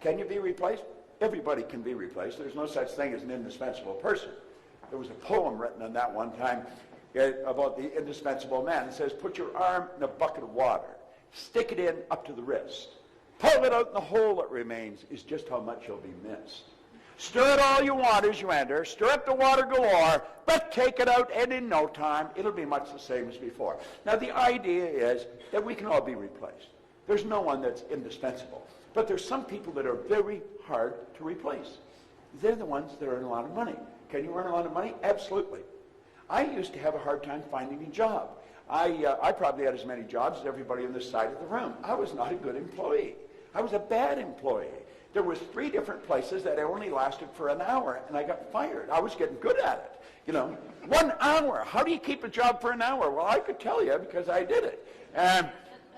Can you be replaced? Everybody can be replaced. There's no such thing as an indispensable person. There was a poem written on that one time about the indispensable man. It says, put your arm in a bucket of water, stick it in up to the wrist, pull it out in the hole that remains is just how much you'll be missed. Stir it all you want as you enter, stir up the water galore, but take it out and in no time it'll be much the same as before. Now the idea is that we can all be replaced. There's no one that's indispensable. But there's some people that are very hard to replace. They're the ones that earn a lot of money. Can you earn a lot of money? Absolutely. I used to have a hard time finding a job. I probably had as many jobs as everybody on this side of the room. I was not a good employee. I was a bad employee. There was 3 different places that I only lasted for an hour, and I got fired. I was getting good at it. You know, 1 hour. How do you keep a job for an hour? Well, I could tell you because I did it.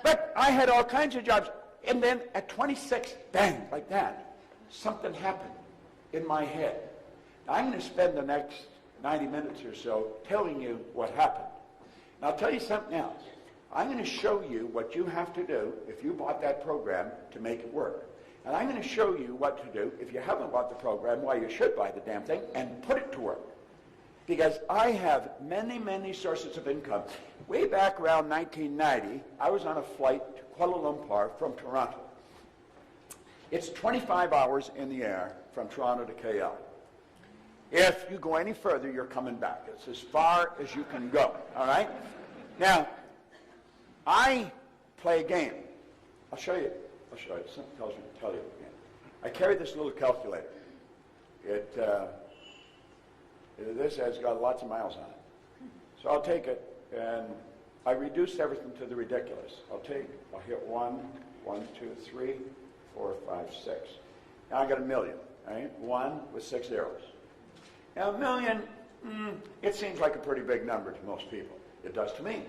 But I had all kinds of jobs. And then at 26, bang, like that, something happened in my head. Now, I'm going to spend the next 90 minutes or so telling you what happened. And I'll tell you something else. I'm going to show you what you have to do if you bought that program to make it work. And I'm going to show you what to do if you haven't bought the program, why you should buy the damn thing, and put it to work. Because I have many, many sources of income. Way back around 1990, I was on a flight to Kuala Lumpur from Toronto. It's 25 hours in the air from Toronto to KL. If you go any further, you're coming back. It's as far as you can go, all right? Now, I play a game. I'll show you. Something tells me to tell you again. I carry this little calculator. This has got lots of miles on it. So I'll take it, and I reduce everything to the ridiculous. I'll hit 1, 2, 3, 4, 5, 6. Now I got a million, right? 1 with 6 zeros. Now a million, it seems like a pretty big number to most people. It does to me.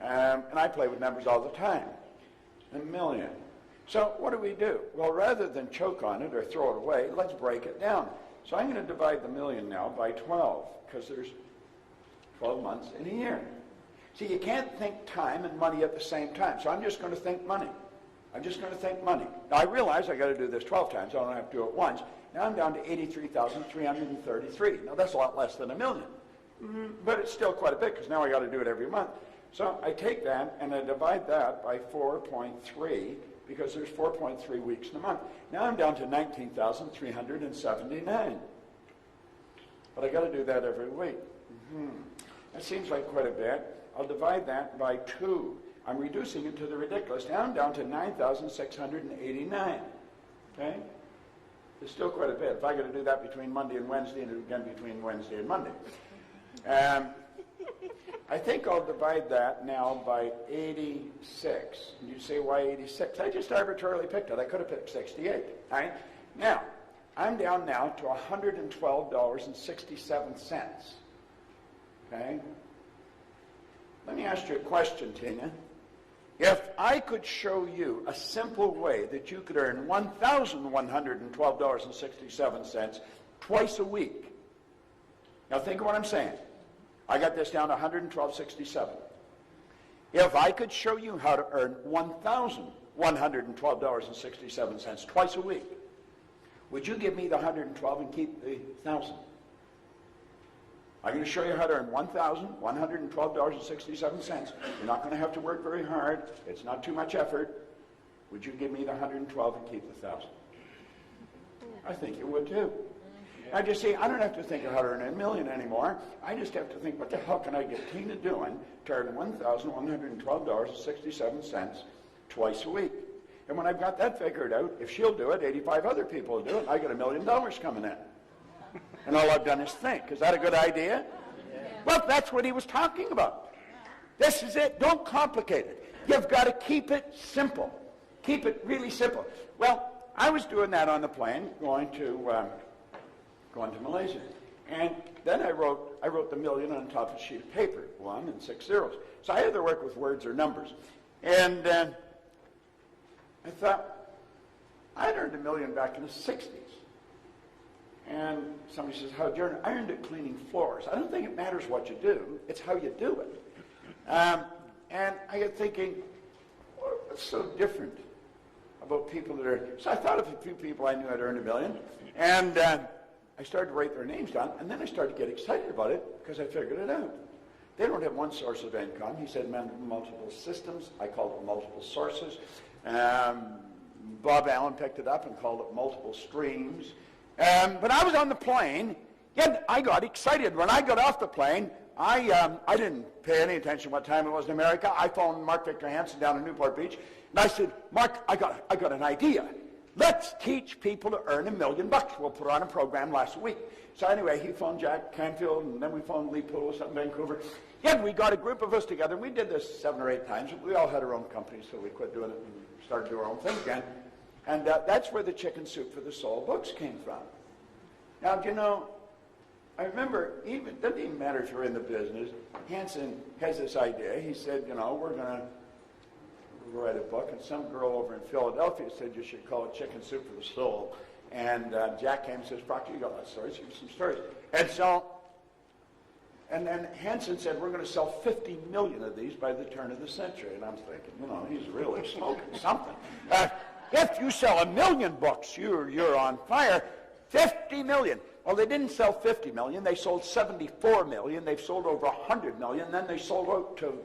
And I play with numbers all the time. A million. So what do? Well, rather than choke on it or throw it away, let's break it down. So I'm going to divide the million now by 12, because there's 12 months in a year. See, you can't think time and money at the same time, so I'm just going to think money. Now, I realize I got to do this 12 times. I don't have to do it once. Now I'm down to 83,333. Now, that's a lot less than a million, but it's still quite a bit, because now I got to do it every month. So I take that, and I divide that by 4.3, because there's 4.3 weeks in a month. Now I'm down to 19,379. But I got to do that every week. That seems like quite a bit. I'll divide that by 2. I'm reducing it to the ridiculous. Now I'm down to 9,689. Okay? It's still quite a bit. If I got to do that between Monday and Wednesday, and again between Wednesday and Monday. I think I'll divide that now by 86. And you say, why 86? I just arbitrarily picked it. I could have picked 68. All right? Now, I'm down now to $112.67. Okay? Let me ask you a question, Tina. If I could show you a simple way that you could earn $1,112.67 twice a week. Now think of what I'm saying. I got this down to $112.67. If I could show you how to earn $1,112.67 twice a week, would you give me the 112 and keep the 1,000? I'm going to show you how to earn $1,112.67. You're not going to have to work very hard. It's not too much effort. Would you give me the 112 and keep the 1,000? I think you would too. I just see, I don't have to think of how to earn $1 million anymore. I just have to think, what the hell can I get Tina doing to earn $1,112.67 twice a week? And when I've got that figured out, if she'll do it, 85 other people will do it, and I get $1 million coming in. And all I've done is think. Is that a good idea? Yeah. Well, that's what he was talking about. This is it. Don't complicate it. You've got to keep it simple. Keep it really simple. Well, I was doing that on the plane, going to Malaysia. And then I wrote the million on top of a sheet of paper, 1 and 6 zeros. So I either work with words or numbers. And I thought, I'd earned $1 million back in the 60s. And somebody says, how'd you earn it? I earned it cleaning floors. I don't think it matters what you do. It's how you do it. And I got thinking, what's so different about people that are, so I thought of a few people I knew had earned $1 million, and I started to write their names down, and then I started to get excited about it because I figured it out. They don't have one source of income. He said multiple systems. I called it multiple sources. Bob Allen picked it up and called it multiple streams. But I was on the plane, and I got excited. When I got off the plane, I didn't pay any attention what time it was in America. I phoned Mark Victor Hansen down in Newport Beach, and I said, Mark, I got an idea. Let's teach people to earn $1 million. We'll put on a program last week. So anyway, he phoned Jack Canfield, and then we phoned Lee Poulos up in Vancouver. Yeah, we got a group of us together, and we did this 7 or 8 times. We all had our own companies, so we quit doing it and started doing our own thing again. And that's where the Chicken Soup for the Soul books came from. Now, you know, I remember, it doesn't even matter if you're in the business, Hansen has this idea. He said, you know, we're going to write a book, and some girl over in Philadelphia said you should call it Chicken Soup for the Soul. And Jack came and says, Proctor, you got lots of stories, give me some stories. And so, and then Hansen said, we're going to sell 50 million of these by the turn of the century. And I'm thinking, you know, he's really smoking something. If you sell 1 million books, you're on fire. 50 million. Well, they didn't sell 50 million. They sold 74 million. They've sold over 100 million. Then they sold out to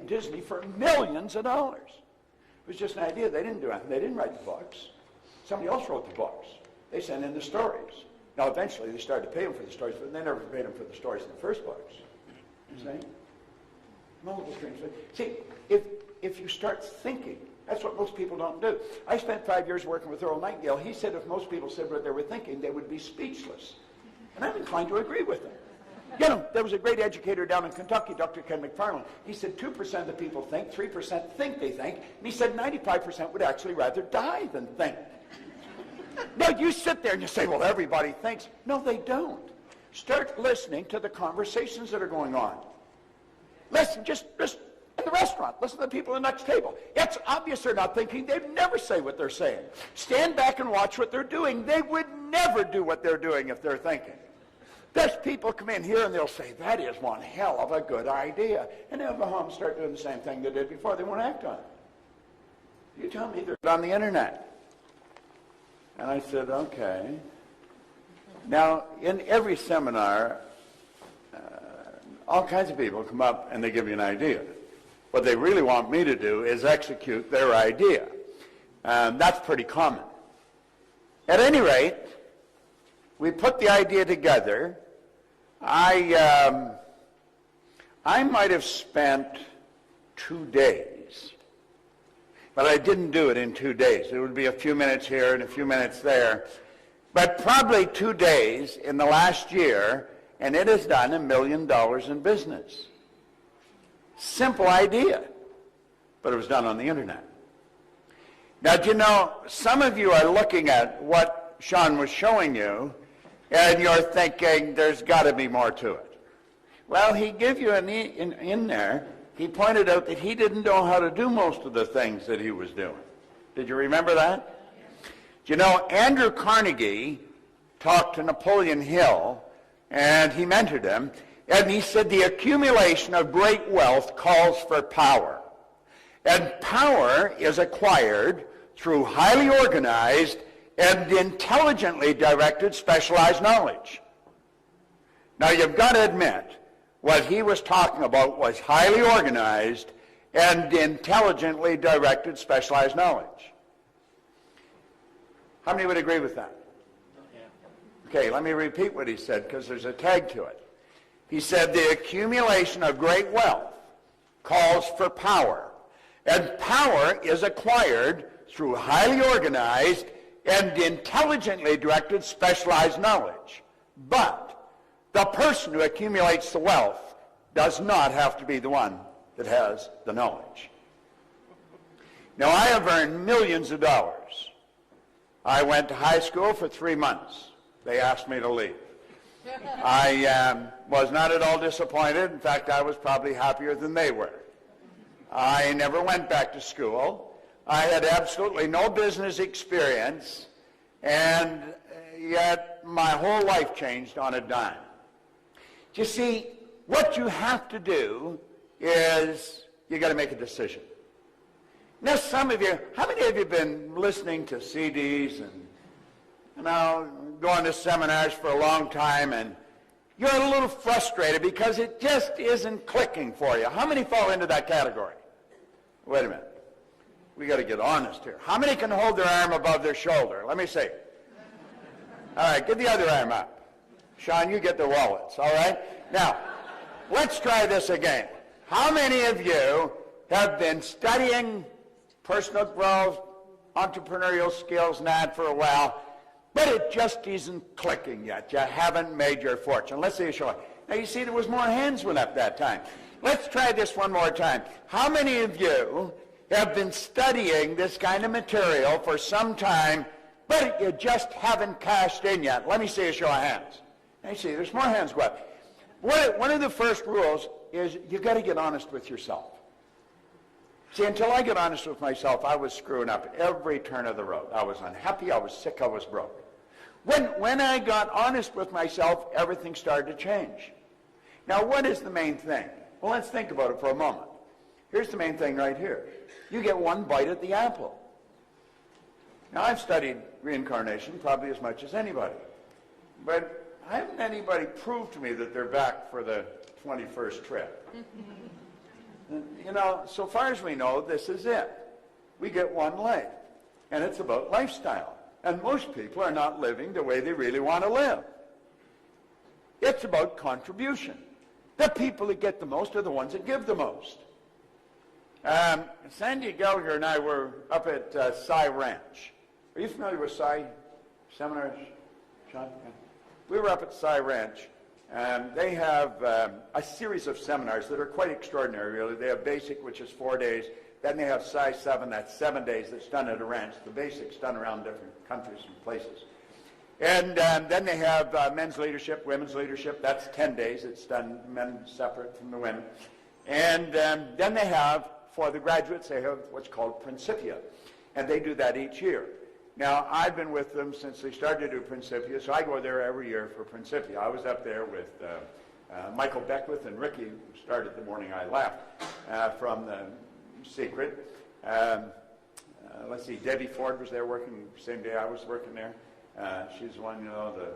Disney for millions of dollars. It was just an idea. They didn't do anything. They didn't write the books. Somebody else wrote the books. They sent in the stories. Now, eventually, they started to pay them for the stories, but they never paid them for the stories in the first books. You see? Multiple streams. See, if you start thinking, that's what most people don't do. I spent 5 years working with Earl Nightingale. He said if most people said what they were thinking, they would be speechless. And I'm inclined to agree with him. You know, there was a great educator down in Kentucky, Dr. Ken McFarland. He said 2% of the people think, 3% think they think, and he said 95% would actually rather die than think. Now, you sit there and you say, well, everybody thinks. No, they don't. Start listening to the conversations that are going on. Listen, just in the restaurant. Listen to the people at the next table. It's obvious they're not thinking. They'd never say what they're saying. Stand back and watch what they're doing. They would never do what they're doing if they're thinking. There's people come in here and they'll say, that is one hell of a good idea. And they'll go home and start doing the same thing they did before. They won't act on it. You tell me they're on the internet. And I said, okay. Now, in every seminar, all kinds of people come up and they give you an idea. What they really want me to do is execute their idea. That's pretty common. At any rate, we put the idea together. I might have spent 2 days, but I didn't do it in 2 days. It would be a few minutes here and a few minutes there. But probably 2 days in the last year, and it has done $1 million in business. Simple idea, but it was done on the internet. Now, do you know, some of you are looking at what Sean was showing you, and you're thinking, there's got to be more to it. Well, he gave you in there, he pointed out that he didn't know how to do most of the things that he was doing. Did you remember that? Do you know, Andrew Carnegie talked to Napoleon Hill, and he mentored him, and he said the accumulation of great wealth calls for power. And power is acquired through highly organized and intelligently directed specialized knowledge. Now, you've got to admit, what he was talking about was highly organized and intelligently directed specialized knowledge. How many would agree with that? Okay, let me repeat what he said because there's a tag to it. He said the accumulation of great wealth calls for power, and power is acquired through highly organized and intelligently directed specialized knowledge. But the person who accumulates the wealth does not have to be the one that has the knowledge. Now, I have earned millions of dollars. I went to high school for 3 months. They asked me to leave. I was not at all disappointed. In fact, I was probably happier than they were. I never went back to school. I had absolutely no business experience, and yet my whole life changed on a dime. You see, what you have to do is you got to make a decision. Now, some of you, how many of you have been listening to CDs and, going to seminars for a long time, and you're a little frustrated because it just isn't clicking for you? How many fall into that category? Wait a minute. We got to get honest here. How many can hold their arm above their shoulder? Let me see. All right, get the other arm up. Sean, you get the wallets, all right? Now, let's try this again. How many of you have been studying personal growth, entrepreneurial skills, and that for a while, but it just isn't clicking yet? You haven't made your fortune. Let's see a show. Now, you see there was more hands went up that time. Let's try this one more time. How many of you have been studying this kind of material for some time, but you just haven't cashed in yet? Let me see a show of hands. Now, you see, there's more hands go up. One of the first rules is you got to get honest with yourself. See, until I get honest with myself, I was screwing up at every turn of the road. I was unhappy, I was sick, I was broke. When I got honest with myself, everything started to change. Now, what is the main thing? Well, let's think about it for a moment. Here's the main thing right here. You get one bite at the apple. Now, I've studied reincarnation probably as much as anybody, but I haven't anybody prove to me that they're back for the 21st trip. So far as we know, this is it. We get one life, and it's about lifestyle. And most people are not living the way they really want to live. It's about contribution. The people that get the most are the ones that give the most. Sandy Gallagher and I were up at Cy Ranch. Are you familiar with Cy seminars, Sean? Yeah. We were up at Cy Ranch. They have a series of seminars that are quite extraordinary, really. They have Basic, which is 4 days. Then they have Psi 7, that's 7 days, that's done at a ranch. The Basic's done around different countries and places. And then they have Men's Leadership, Women's Leadership. That's 10 days. It's done men separate from the women. And then they have, for the graduates, they have what's called Principia. And they do that each year. Now, I've been with them since they started to do Principia, so I go there every year for Principia. I was up there with Michael Beckwith and Ricky, who started the morning I left from the Secret. Let's see, Debbie Ford was there working the same day I was working there. She's the one, the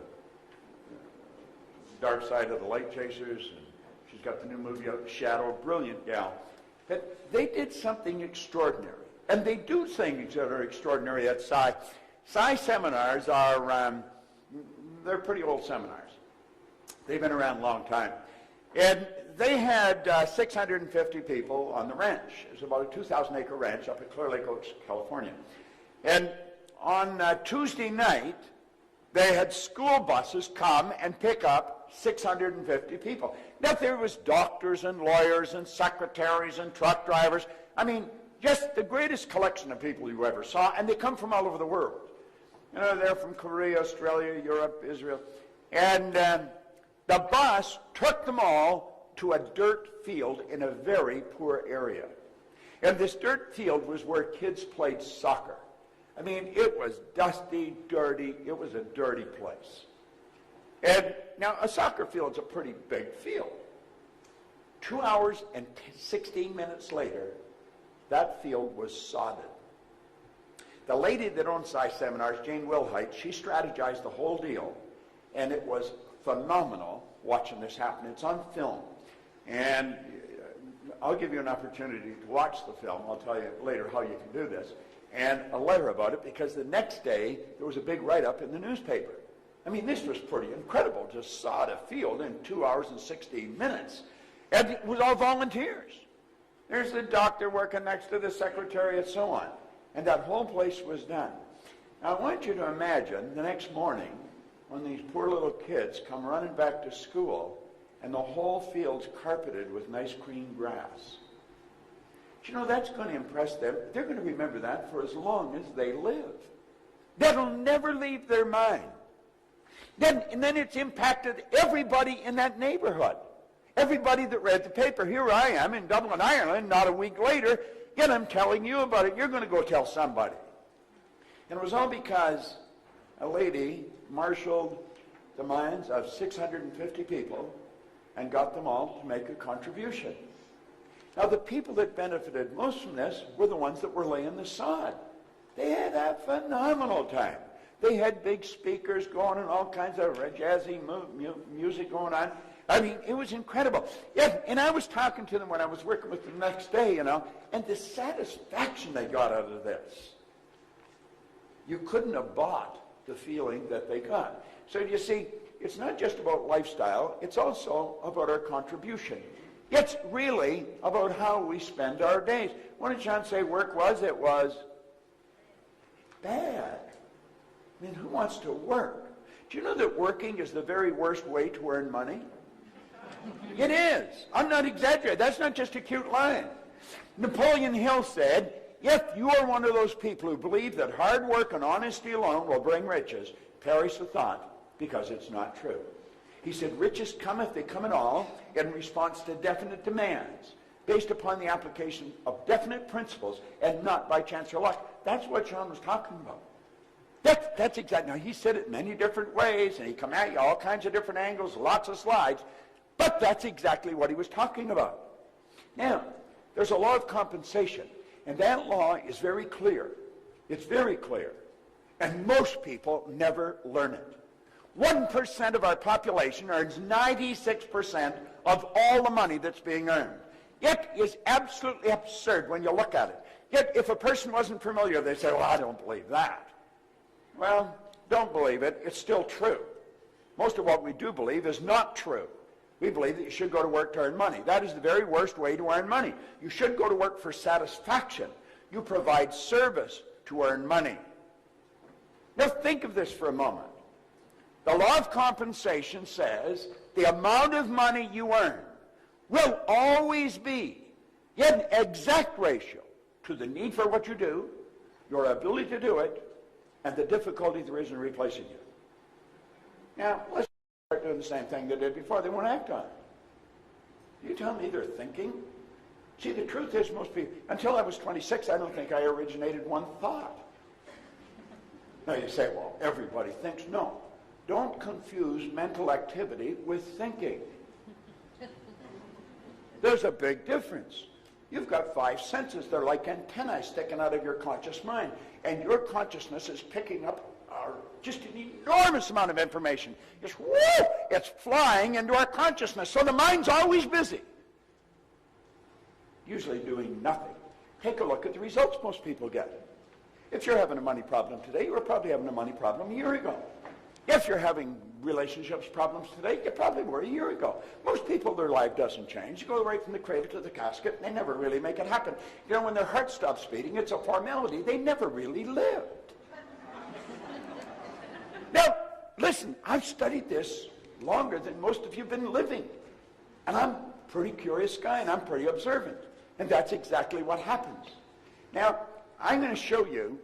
Dark Side of the Light Chasers. And she's got the new movie out, Shadow, brilliant gal. But they did something extraordinary. And they do things that are extraordinary at Psi. Psi seminars are, they're pretty old seminars. They've been around a long time. And they had 650 people on the ranch. It was about a 2,000-acre ranch up at Clear Lake Oaks, California. And on Tuesday night, they had school buses come and pick up 650 people. Now, there was doctors and lawyers and secretaries and truck drivers. I mean, just the greatest collection of people you ever saw, and they come from all over the world. They're from Korea, Australia, Europe, Israel. And the bus took them all to a dirt field in a very poor area. And this dirt field was where kids played soccer. I mean, it was dusty, dirty. It was a dirty place. And now a soccer field's a pretty big field. 2 hours and 16 minutes later, that field was sodded. The lady that owns Psi Seminars, Jane Wilhite, she strategized the whole deal, and it was phenomenal watching this happen. It's on film, and I'll give you an opportunity to watch the film. I'll tell you later how you can do this, and a letter about it, because the next day there was a big write-up in the newspaper. I mean, this was pretty incredible, to sod a field in 2 hours and 16 minutes, and it was all volunteers. There's the doctor working next to the secretary and so on. And that whole place was done. Now, I want you to imagine the next morning when these poor little kids come running back to school and the whole field's carpeted with nice green grass. That's going to impress them. They're going to remember that for as long as they live. That'll never leave their mind. And then it's impacted everybody in that neighborhood. Everybody that read the paper. Here I am in Dublin, Ireland, not a week later, yet I'm telling you about it. You're going to go tell somebody. And it was all because a lady marshaled the minds of 650 people and got them all to make a contribution. Now, the people that benefited most from this were the ones that were laying the sod. They had a phenomenal time. They had big speakers going and all kinds of jazzy music going on. I mean, it was incredible. Yeah, and I was talking to them when I was working with them the next day, you know, and the satisfaction they got out of this. You couldn't have bought the feeling that they got. So you see, it's not just about lifestyle, it's also about our contribution. It's really about how we spend our days. What did John say work was? It was bad. I mean, who wants to work? Do you know that working is the very worst way to earn money? It is. I'm not exaggerating. That's not just a cute line. Napoleon Hill said, if you are one of those people who believe that hard work and honesty alone will bring riches, perish the thought, because it's not true. He said, riches cometh, they come in all, in response to definite demands, based upon the application of definite principles, and not by chance or luck. That's what John was talking about. That's exactly. Now, he said it many different ways, and he come at you all kinds of different angles, lots of slides, but that's exactly what he was talking about. Now, there's a law of compensation, and that law is very clear. It's very clear. And most people never learn it. 1% of our population earns 96% of all the money that's being earned. It is absolutely absurd when you look at it. Yet, if a person wasn't familiar, they say, well, I don't believe that. Well, don't believe it. It's still true. Most of what we do believe is not true. We believe that you should go to work to earn money. That is the very worst way to earn money. You should go to work for satisfaction. You provide service to earn money. Now think of this for a moment. The law of compensation says the amount of money you earn will always be in exact ratio to the need for what you do, your ability to do it, and the difficulty there is in replacing you. Now, let's start doing the same thing they did before. They won't act on it. You tell me they're thinking? See, the truth is most people, until I was 26, I don't think I originated one thought. Now you say, well, everybody thinks. No. Don't confuse mental activity with thinking. There's a big difference. You've got 5 senses. They're like antennae sticking out of your conscious mind. And your consciousness is picking up just an enormous amount of information. Just, whoo, it's flying into our consciousness. So the mind's always busy. Usually doing nothing. Take a look at the results most people get. If you're having a money problem today, you were probably having a money problem a year ago. If you're having relationships problems today, you probably were a year ago. Most people, their life doesn't change. You go right from the cradle to the casket, and they never really make it happen. You know, when their heart stops beating, it's a formality. They never really lived. Now, listen, I've studied this longer than most of you have been living. And I'm a pretty curious guy, and I'm pretty observant. And that's exactly what happens. Now, I'm going to show you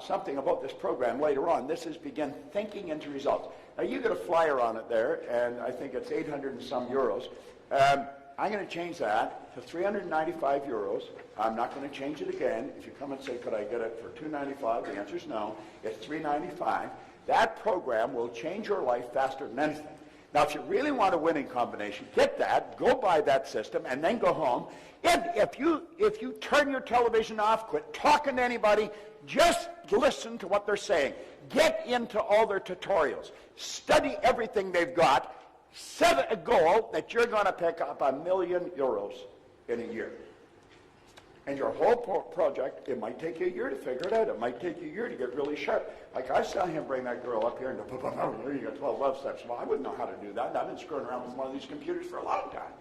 something about this program later on. This is Begin Thinking into Results. Now, you get a flyer on it there, and I think it's 800 and some euros. I'm going to change that to 395 euros. I'm not going to change it again. If you come and say, could I get it for 295? The answer is no. It's 395. That program will change your life faster than anything. Now, if you really want a winning combination, get that, go buy that system, and then go home. And if you turn your television off, quit talking to anybody, just listen to what they're saying. Get into all their tutorials. Study everything they've got. Set a goal that you're going to pick up €1 million in a year. And your whole project, it might take you a year to figure it out. It might take you a year to get really sharp. Like I saw him bring that girl up here and you got 12 love steps. Well, I wouldn't know how to do that. I've been screwing around with one of these computers for a long time.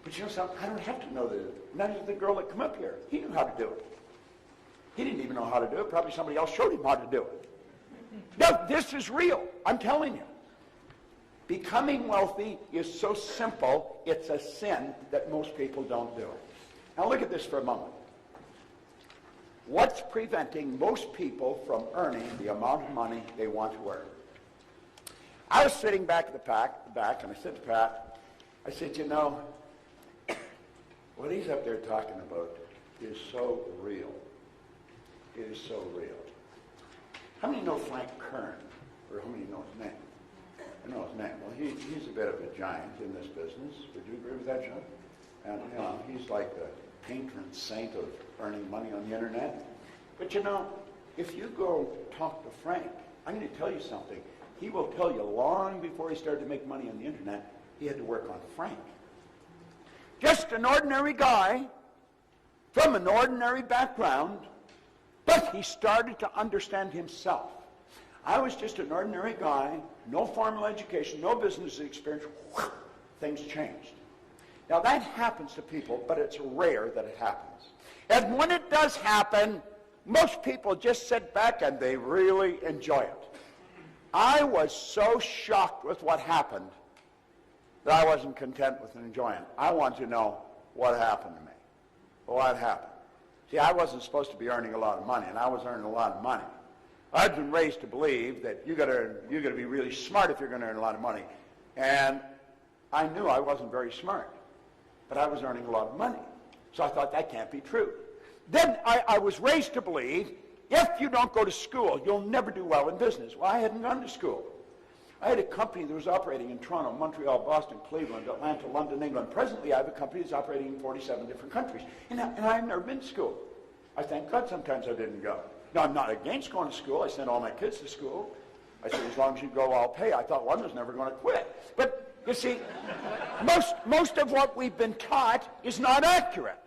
But you know something? I don't have to know that. None of the girl that come up here, he knew how to do it. He didn't even know how to do it. Probably somebody else showed him how to do it. No, this is real. I'm telling you. Becoming wealthy is so simple, it's a sin that most people don't do it. Now look at this for a moment. What's preventing most people from earning the amount of money they want to earn? I was sitting back at the back, and I said to Pat, I said, you know, what he's up there talking about is so real. It is so real. How many know Frank Kern? Or how many know his name? I know his name. Well, he's a bit of a giant in this business. Would you agree with that, John? And, he's like the patron saint of earning money on the internet. But, if you go talk to Frank, I'm going to tell you something. He will tell you long before he started to make money on the internet, he had to work on Frank. Just an ordinary guy from an ordinary background, but he started to understand himself. I was just an ordinary guy, no formal education, no business experience. Things changed. Now that happens to people, but it's rare that it happens. And when it does happen, most people just sit back and they really enjoy it. I was so shocked with what happened that I wasn't content with enjoying it. I want to know what happened to me. What happened? See, I wasn't supposed to be earning a lot of money, and I was earning a lot of money. I've been raised to believe that you got to be really smart if you're going to earn a lot of money. And I knew I wasn't very smart, but I was earning a lot of money. So I thought that can't be true. Then I was raised to believe if you don't go to school, you'll never do well in business. Well, I hadn't gone to school. I had a company that was operating in Toronto, Montreal, Boston, Cleveland, Atlanta, London, England. Presently, I have a company that's operating in 47 different countries. And I've never been to school. I thank God sometimes I didn't go. Now, I'm not against going to school. I sent all my kids to school. I said, as long as you go, I'll pay. I thought one was never going to quit. But, you see, most of what we've been taught is not accurate.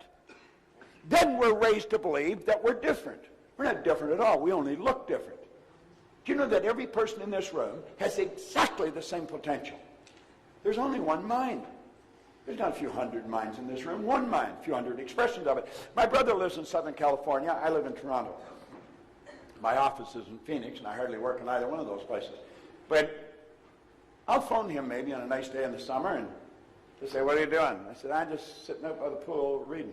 Then we're raised to believe that we're different. We're not different at all. We only look different. Do you know that every person in this room has exactly the same potential? There's only one mind. There's not a few hundred minds in this room. One mind, a few hundred expressions of it. My brother lives in Southern California. I live in Toronto. My office is in Phoenix, and I hardly work in either one of those places. But I'll phone him maybe on a nice day in the summer, and he'll say, what are you doing? I said, I'm just sitting up by the pool reading.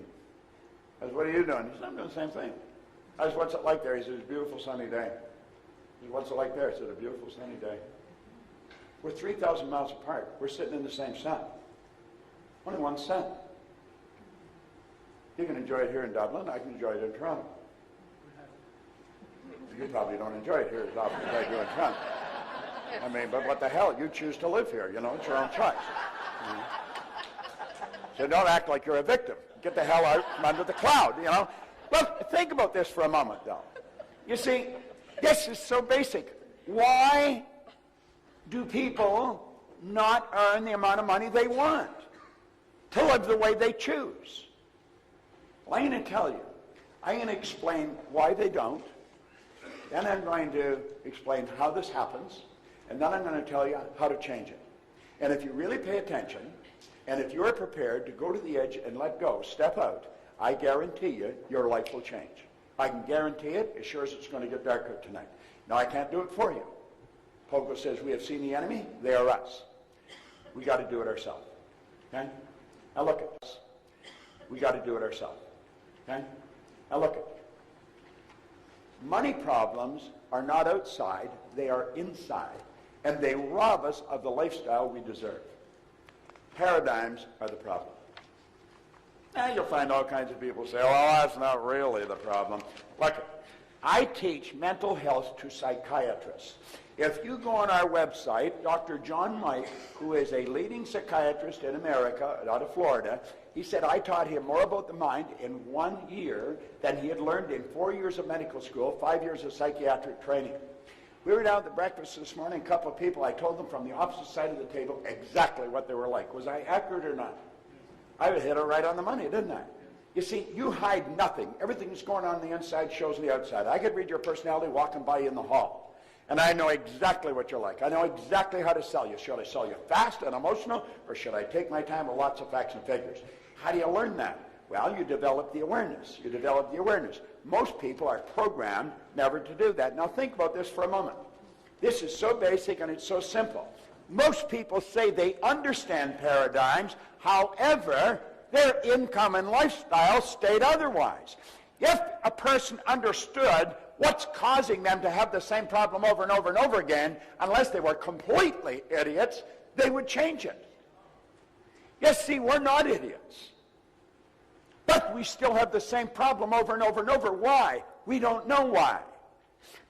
I said, what are you doing? He said, I'm doing the same thing. I said, what's it like there? He said, it's a beautiful sunny day. I said, what's it like there? I said, a beautiful sunny day. We're 3,000 miles apart. We're sitting in the same sun. Only one sun. You can enjoy it here in Dublin. I can enjoy it in Toronto. You probably don't enjoy it here as often as I do in Toronto. I mean, but what the hell? You choose to live here. It's your own choice. So don't act like you're a victim. Get the hell out from under the cloud, Well, think about this for a moment, though. You see, this is so basic. Why do people not earn the amount of money they want to live the way they choose? Well, I'm going to tell you. I'm going to explain why they don't. Then I'm going to explain how this happens. And then I'm going to tell you how to change it. And if you really pay attention, and if you're prepared to go to the edge and let go, step out, I guarantee you, your life will change. I can guarantee it as sure as it's going to get darker tonight. Now, I can't do it for you. Pogo says, we have seen the enemy. They are us. We got to do it ourselves. Okay? Now, look at this. We got to do it ourselves. Okay? Now, look at it. Money problems are not outside. They are inside. And they rob us of the lifestyle we deserve. Paradigms are the problem. Now you'll find all kinds of people say, well, that's not really the problem. Look, I teach mental health to psychiatrists. If you go on our website, Dr. John Mike, who is a leading psychiatrist in America, out of Florida, he said I taught him more about the mind in 1 year than he had learned in 4 years of medical school, 5 years of psychiatric training. We were down at the breakfast this morning, a couple of people, I told them from the opposite side of the table exactly what they were like. Was I accurate or not? I hit it right on the money, didn't I? You see, you hide nothing. Everything that's going on the inside shows the outside. I could read your personality walking by you in the hall. And I know exactly what you're like. I know exactly how to sell you. Should I sell you fast and emotional, or should I take my time with lots of facts and figures? How do you learn that? Well, you develop the awareness. You develop the awareness. Most people are programmed never to do that. Now think about this for a moment. This is so basic and it's so simple. Most people say they understand paradigms. However, their income and lifestyle state otherwise. If a person understood what's causing them to have the same problem over and over and over again, unless they were completely idiots, they would change it. Yes, see, we're not idiots. But we still have the same problem over and over and over. Why? We don't know why.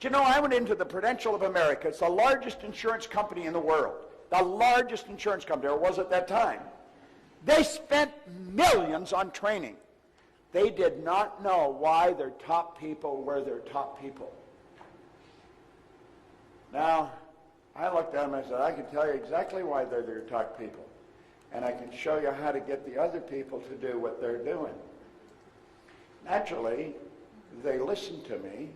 Do you know, I went into the Prudential of America. It's the largest insurance company in the world. The largest insurance company, or was at that time. They spent millions on training. They did not know why their top people were their top people. Now, I looked at them and I said, I can tell you exactly why they're their top people. And I can show you how to get the other people to do what they're doing. Naturally, they listened to me,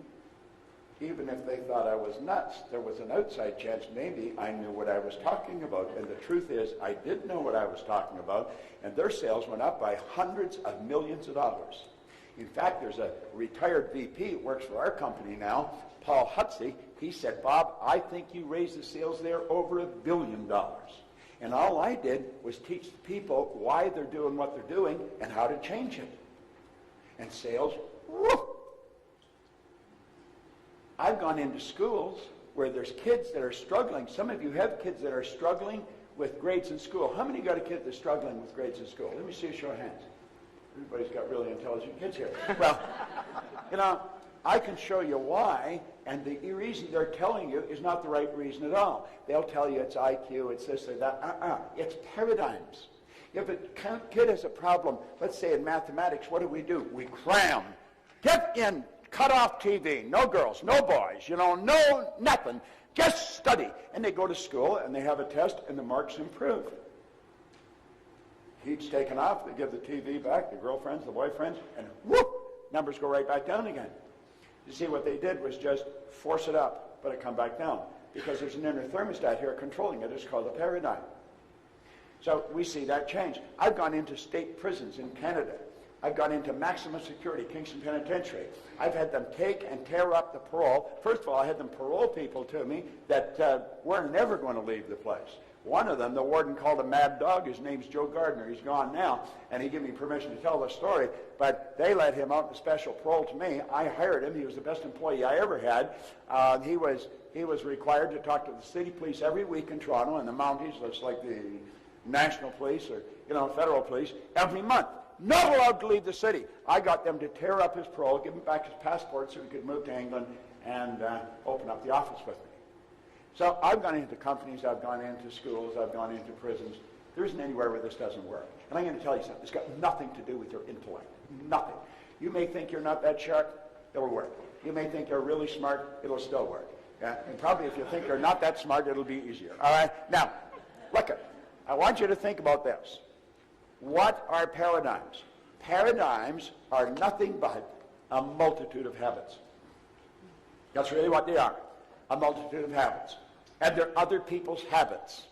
even if they thought I was nuts. There was an outside chance maybe I knew what I was talking about. And the truth is, I did know what I was talking about, and their sales went up by hundreds of millions of dollars. In fact, there's a retired VP who works for our company now, Paul Hutsey. He said, Bob, I think you raised the sales there over $1 billion. And all I did was teach the people why they're doing what they're doing and how to change it. And sales, whoop! I've gone into schools where there's kids that are struggling. Some of you have kids that are struggling with grades in school. How many got a kid that's struggling with grades in school? Let me see a show of hands. Everybody's got really intelligent kids here. Well, you know, I can show you why, and the reason they're telling you is not the right reason at all. They'll tell you it's IQ, it's this or that. It's paradigms. If a kid has a problem, let's say in mathematics, what do? We cram. Get in, cut off TV, no girls, no boys, no nothing. Just study. And they go to school and they have a test and the marks improve. Heat's taken off, they give the TV back, the girlfriends, the boyfriends, and whoop, numbers go right back down again. You see, what they did was just force it up, but it come back down. Because there's an inner thermostat here controlling it. It's called a paradigm. So we see that change. I've gone into state prisons in Canada. I've gone into maximum security, Kingston Penitentiary. I've had them take and tear up the parole. First of all, I had them parole people to me that were never going to leave the place. One of them, the warden called a mad dog. His name's Joe Gardner. He's gone now, and he gave me permission to tell the story. But they let him out in special parole to me. I hired him. He was the best employee I ever had. He was required to talk to the city police every week in Toronto and the Mounties, just like the national police or federal police, every month. Not allowed to leave the city. I got them to tear up his parole, give him back his passport so he could move to England and open up the office with me. So I've gone into companies, I've gone into schools, I've gone into prisons. There isn't anywhere where this doesn't work. And I'm going to tell you something. It's got nothing to do with your intellect. Nothing. You may think you're not that sharp, it'll work. You may think you're really smart, it'll still work. Yeah? And probably if you think you're not that smart, it'll be easier. All right? Now, look, I want you to think about this. What are paradigms? Paradigms are nothing but a multitude of habits. That's really what they are. A multitude of habits. And they're other people's habits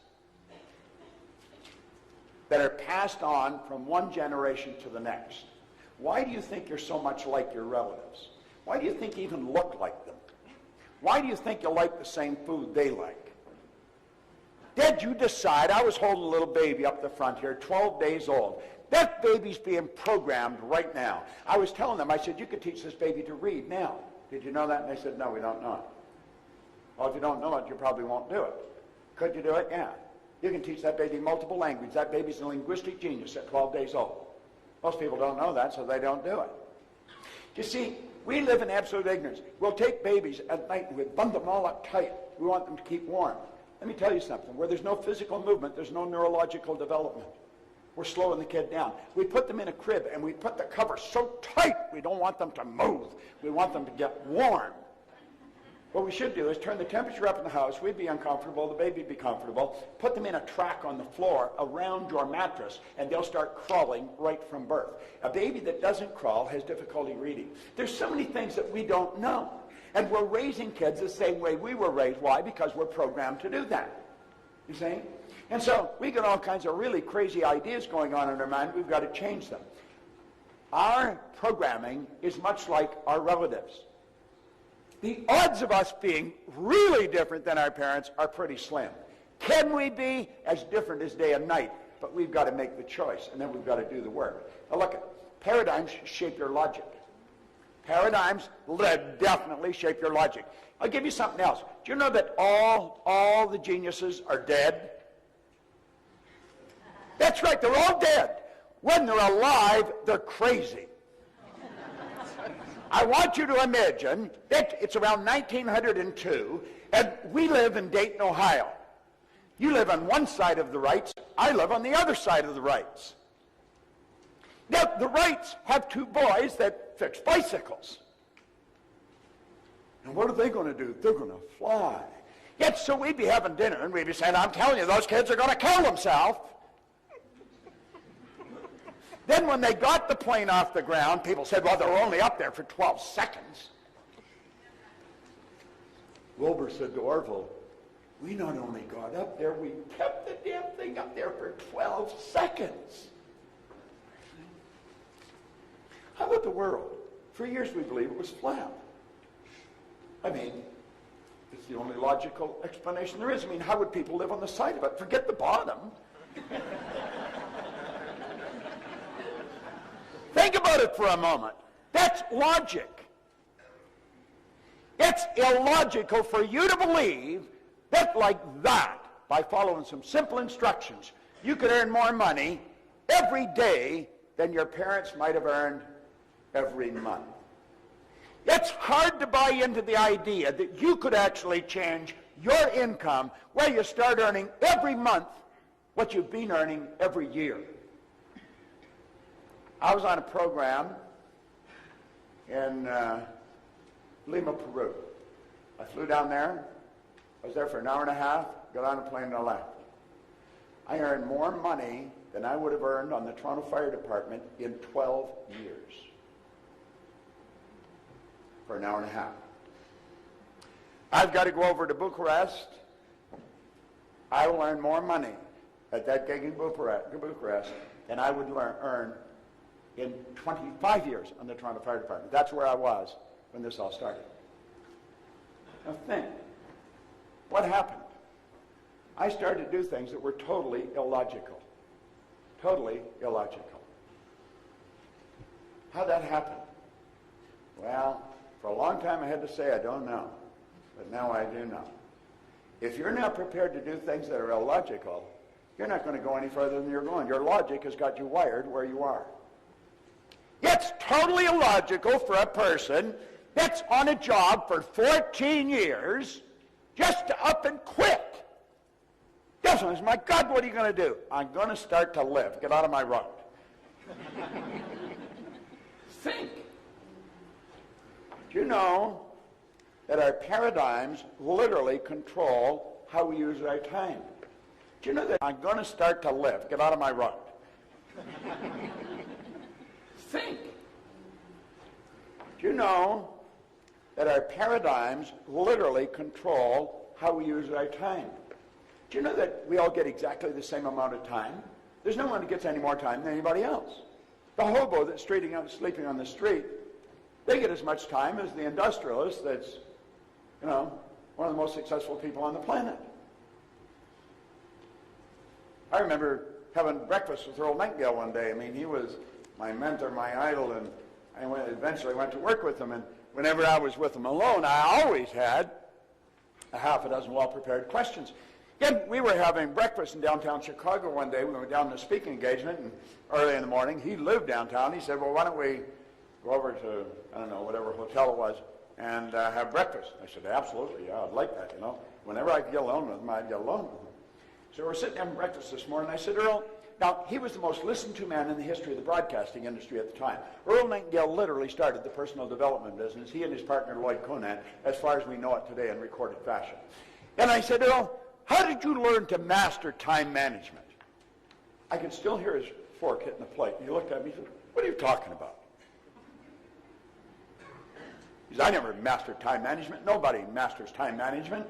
that are passed on from one generation to the next. Why do you think you're so much like your relatives? Why do you think you even look like them? Why do you think you like the same food they like? Did you decide? I was holding a little baby up the front here, 12 days old. That baby's being programmed right now. I was telling them, I said, you could teach this baby to read now. Did you know that? And they said, no, we don't know it. Well, if you don't know it, you probably won't do it. Could you do it? Yeah. You can teach that baby multiple languages. That baby's a linguistic genius at 12 days old. Most people don't know that, so they don't do it. You see, we live in absolute ignorance. We'll take babies at night and we'll bundle them all up tight. We want them to keep warm. Let me tell you something. Where there's no physical movement, there's no neurological development. We're slowing the kid down. We put them in a crib and we put the cover so tight we don't want them to move. We want them to get warm. What we should do is turn the temperature up in the house. We'd be uncomfortable. The baby'd be comfortable. Put them in a track on the floor around your mattress, and they'll start crawling right from birth. A baby that doesn't crawl has difficulty reading. There's so many things that we don't know. And we're raising kids the same way we were raised. Why? Because we're programmed to do that. You see? And so we get all kinds of really crazy ideas going on in our mind. We've got to change them. Our programming is much like our relatives. The odds of us being really different than our parents are pretty slim. Can we be as different as day and night? But we've got to make the choice, and then we've got to do the work. Now look, paradigms shape your logic. Paradigms definitely shape your logic. I'll give you something else. Do you know that all the geniuses are dead? That's right, they're all dead. When they're alive, they're crazy. I want you to imagine that it's around 1902, and we live in Dayton, Ohio. You live on one side of the rights, I live on the other side of the rights. Now, the Wrights have two boys that fix bicycles. And what are they going to do? They're going to fly. Yet, so we'd be having dinner, and we'd be saying, I'm telling you, those kids are going to kill themselves. Then when they got the plane off the ground, people said, well, they're only up there for 12 seconds. Wilbur said to Orville, we not only got up there, we kept the damn thing up there for 12 seconds. How about the world? For years we believed it was flat. I mean, it's the only logical explanation there is. I mean, how would people live on the side of it? Forget the bottom. Think about it for a moment. That's logic. It's illogical for you to believe that like that, by following some simple instructions, you could earn more money every day than your parents might have earned every month. It's hard to buy into the idea that you could actually change your income where you start earning every month what you've been earning every year. I was on a program in Lima, Peru. I flew down there. I was there for an hour and a half, got on a plane and I left. I earned more money than I would have earned on the Toronto Fire Department in 12 years. For an hour and a half. I've got to go over to Bucharest. I will earn more money at that gig in Bucharest than I would earn in 25 years on the Toronto Fire Department. That's where I was when this all started. Now think, what happened? I started to do things that were totally illogical. Totally illogical. How'd that happen? Well, for a long time I had to say I don't know, but now I do know. If you're not prepared to do things that are illogical, you're not going to go any further than you're going. Your logic has got you wired where you are. It's totally illogical for a person that's on a job for 14 years just to up and quit. Yes, my God, what are you going to do? I'm going to start to live. Get out of my road. Think. Do you know that our paradigms literally control how we use our time? Do you know that I'm going to start to live? Get out of my road. Think. Do you know that our paradigms literally control how we use our time? Do you know that we all get exactly the same amount of time? There's no one that gets any more time than anybody else. The hobo that's sleeping on the street, they get as much time as the industrialist that's, one of the most successful people on the planet. I remember having breakfast with Earl Nightingale one day. I mean, he was my mentor, my idol, and I eventually went to work with him. And whenever I was with him alone, I always had a half a dozen well-prepared questions. Again, we were having breakfast in downtown Chicago one day. We went down to a speaking engagement, and early in the morning, he lived downtown. He said, well, why don't we go over to, I don't know, whatever hotel it was, and have breakfast. I said, absolutely, yeah, I'd like that, Whenever I could get alone with him, I'd get alone with him. So we're sitting having breakfast this morning, and I said, Earl, now, he was the most listened to man in the history of the broadcasting industry at the time. Earl Nightingale literally started the personal development business, he and his partner Lloyd Conant, as far as we know it today in recorded fashion. And I said, Earl, how did you learn to master time management? I could still hear his fork hitting the plate. And he looked at me and said, what are you talking about? He said, I never mastered time management. Nobody masters time management.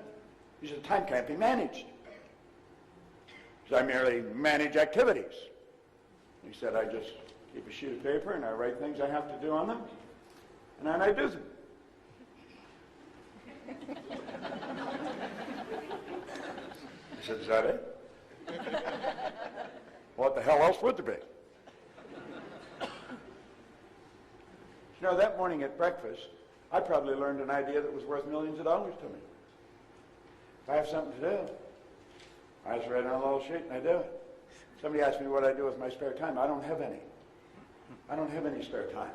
He said, time can't be managed. He said, I merely manage activities. He said, I just keep a sheet of paper and I write things I have to do on them, and then I do them. I said, is that it? What the hell else would there be? That morning at breakfast, I probably learned an idea that was worth millions of dollars to me. If I have something to do, I just write it on a little sheet and I do it. Somebody asked me what I do with my spare time. I don't have any. I don't have any spare time.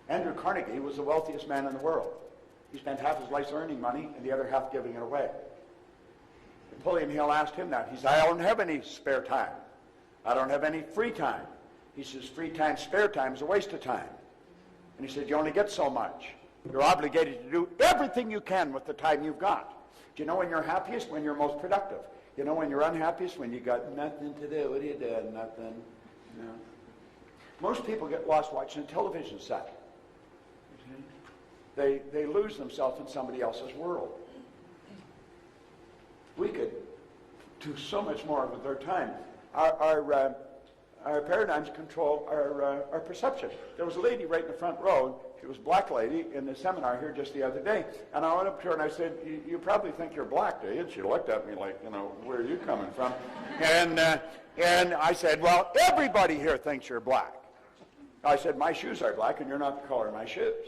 Andrew Carnegie was the wealthiest man in the world. He spent half his life earning money and the other half giving it away. Napoleon Hill asked him that. He said, I don't have any spare time. I don't have any free time. He says, free time, spare time is a waste of time. And he said, you only get so much. You're obligated to do everything you can with the time you've got. Do you know when you're happiest? When you're most productive. You know when you're unhappiest? When you got nothing to do. What are you doing? Nothing. You know? Most people get lost watching a television set. They lose themselves in somebody else's world. We could do so much more with our time. Our paradigms control our perception. There was a lady right in the front row. She was a black lady in the seminar here just the other day. And I went up to her and I said, you probably think you're black, do you? And she looked at me like, where are you coming from? And I said, well, everybody here thinks you're black. I said, my shoes are black and you're not the color of my shoes.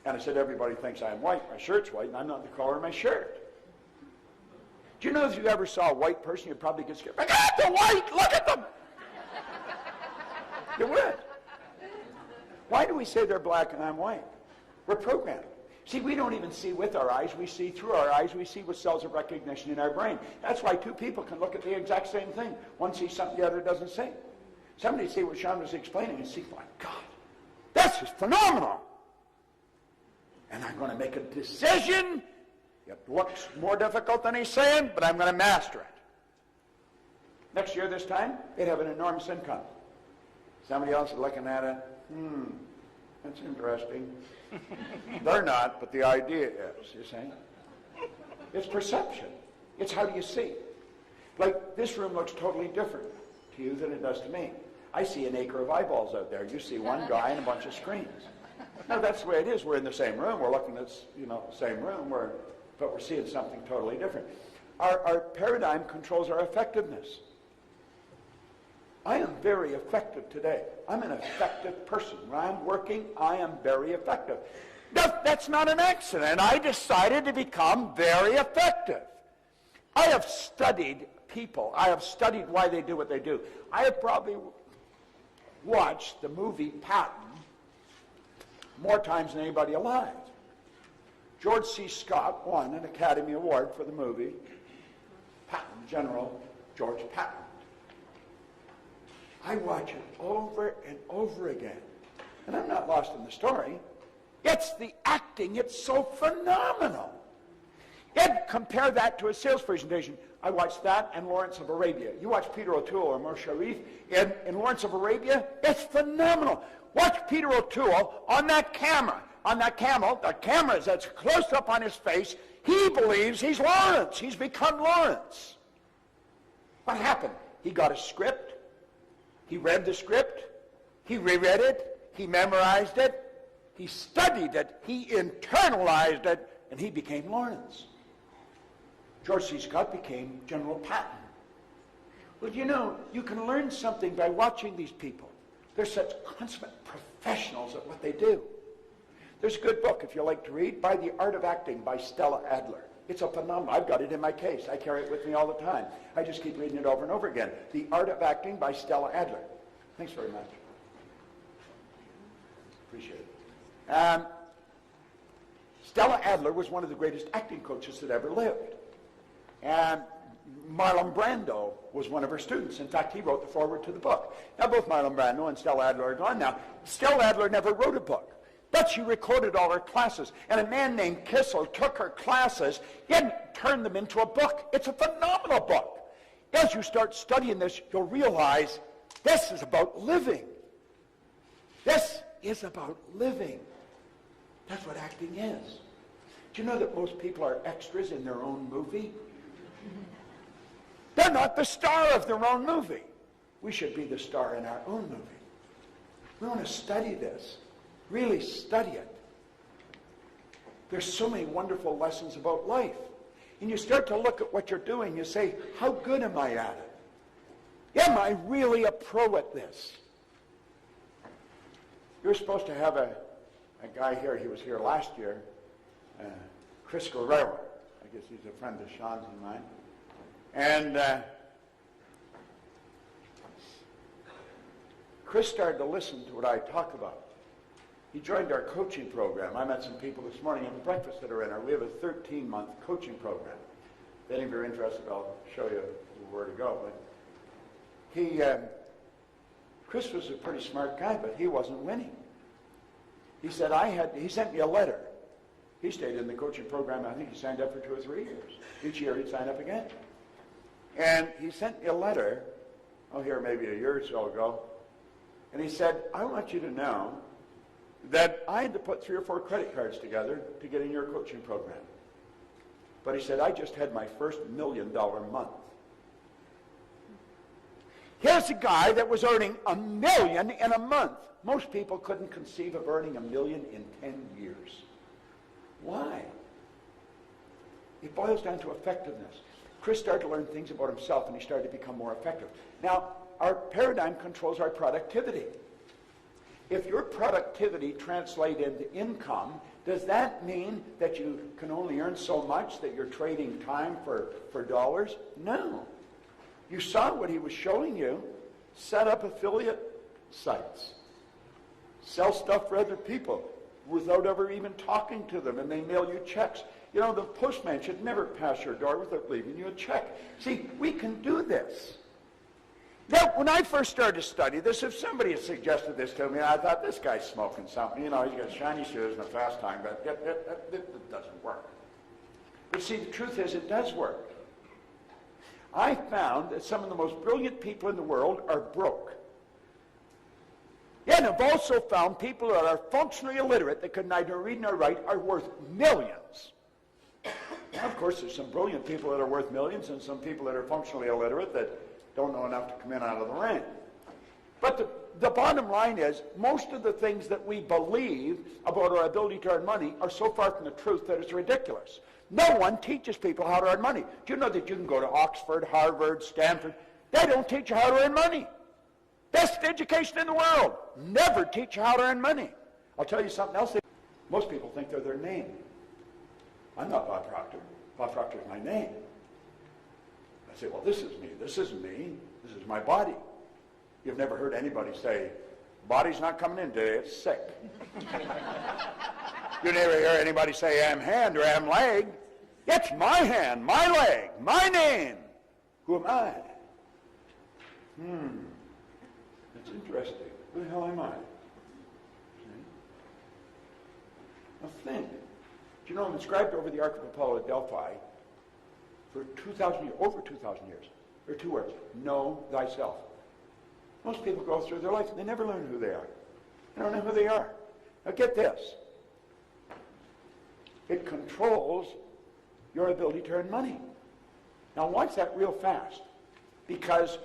And I said, everybody thinks I'm white. My shirt's white and I'm not the color of my shirt. Do you know if you ever saw a white person, you'd probably get scared. Look at the white! Look at them! You would. Why do we say they're black and I'm white? We're programmed. See, we don't even see with our eyes. We see through our eyes. We see with cells of recognition in our brain. That's why two people can look at the exact same thing. One sees something the other doesn't see. Somebody see what Sean was explaining and see, my God, this is phenomenal. And I'm going to make a decision. It looks more difficult than he's saying, but I'm going to master it. Next year this time, they'd have an enormous income. Somebody else is looking at it, that's interesting. They're not, but the idea is, you see. It's perception. It's how do you see. Like, this room looks totally different to you than it does to me. I see an acre of eyeballs out there. You see one guy and a bunch of screens. No, that's the way it is. We're in the same room. We're looking at, the same room, but we're seeing something totally different. Our paradigm controls our effectiveness. I am very effective today. I'm an effective person. When I'm working, I am very effective. That's not an accident. I decided to become very effective. I have studied people. I have studied why they do what they do. I have probably watched the movie Patton more times than anybody alive. George C. Scott won an Academy Award for the movie Patton, General George Patton. I watch it over and over again. And I'm not lost in the story. It's the acting. It's so phenomenal. And compare that to a sales presentation. I watched that and Lawrence of Arabia. You watch Peter O'Toole or Omar Sharif in Lawrence of Arabia, it's phenomenal. Watch Peter O'Toole on that camera. On that camel, the camera is that's close up on his face. He believes he's Lawrence. He's become Lawrence. What happened? He got a script. He read the script. He reread it. He memorized it. He studied it. He internalized it. And he became Lawrence. George C. Scott became General Patton. Well, you can learn something by watching these people. They're such consummate professionals at what they do. There's a good book, if you like to read, By the Art of Acting by Stella Adler. It's a phenomenal. I've got it in my case. I carry it with me all the time. I just keep reading it over and over again. The Art of Acting by Stella Adler. Thanks very much. Appreciate it. Stella Adler was one of the greatest acting coaches that ever lived. And Marlon Brando was one of her students. In fact, he wrote the foreword to the book. Now, both Marlon Brando and Stella Adler are gone now. Stella Adler never wrote a book. But she recorded all her classes. And a man named Kissel took her classes and turned them into a book. It's a phenomenal book. As you start studying this, you'll realize this is about living. This is about living. That's what acting is. Do you know that most people are extras in their own movie? They're not the star of their own movie. We should be the star in our own movie. We want to study this. Really study it. There's so many wonderful lessons about life. And you start to look at what you're doing, you say, how good am I at it? Am I really a pro at this? You're supposed to have a guy here, he was here last year, Chris Guerrero. I guess he's a friend of Sean's and mine. And Chris started to listen to what I talk about. He joined our coaching program. I met some people this morning at the breakfast that are in our. We have a 13-month coaching program. If any of you are interested, I'll show you where to go. But Chris was a pretty smart guy, but he wasn't winning. He said, he sent me a letter. He stayed in the coaching program. I think he signed up for 2 or 3 years. Each year he'd sign up again. And he sent me a letter, here maybe a year or so ago, and he said, I want you to know that I had to put 3 or 4 credit cards together to get in your coaching program. But he said, I just had my first $1 million month. Here's a guy that was earning $1 million in a month. Most people couldn't conceive of earning $1 million in 10 years. Why? It boils down to effectiveness. Chris started to learn things about himself, and he started to become more effective. Now, our paradigm controls our productivity. If your productivity translates into income, does that mean that you can only earn so much that you're trading time for dollars? No. You saw what he was showing you. Set up affiliate sites. Sell stuff for other people without ever even talking to them, and they mail you checks. You know, the postman should never pass your door without leaving you a check. See, we can do this. Now, when I first started to study this, if somebody had suggested this to me, I thought, this guy's smoking something. You know, he's got shiny shoes and a fast time, but it doesn't work. But see, the truth is, it does work. I found that some of the most brilliant people in the world are broke. Yeah, and I've also found people that are functionally illiterate, that can neither read nor write, are worth millions. Now, of course, there's some brilliant people that are worth millions and some people that are functionally illiterate that don't know enough to come in out of the rain. But the bottom line is, most of the things that we believe about our ability to earn money are so far from the truth that it's ridiculous. No one teaches people how to earn money. Do you know that you can go to Oxford, Harvard, Stanford? They don't teach you how to earn money. Best education in the world. Never teach you how to earn money. I'll tell you something else. Most people think they're their name. I'm not Bob Proctor. Bob Proctor is my name. I say, well, this is me. This isn't me. This is my body. You've never heard anybody say, body's not coming in today, it's sick. You never hear anybody say, I'm hand or I'm leg. It's my hand, my leg, my name. Who am I? That's interesting. Who the hell am I? Now think. Do you know I'm inscribed over the Ark of Apollo at Delphi for 2,000 years, over 2,000 years. There are 2 words. Know thyself. Most people go through their life and they never learn who they are. They don't know who they are. Now get this. It controls your ability to earn money. Now watch that real fast. Because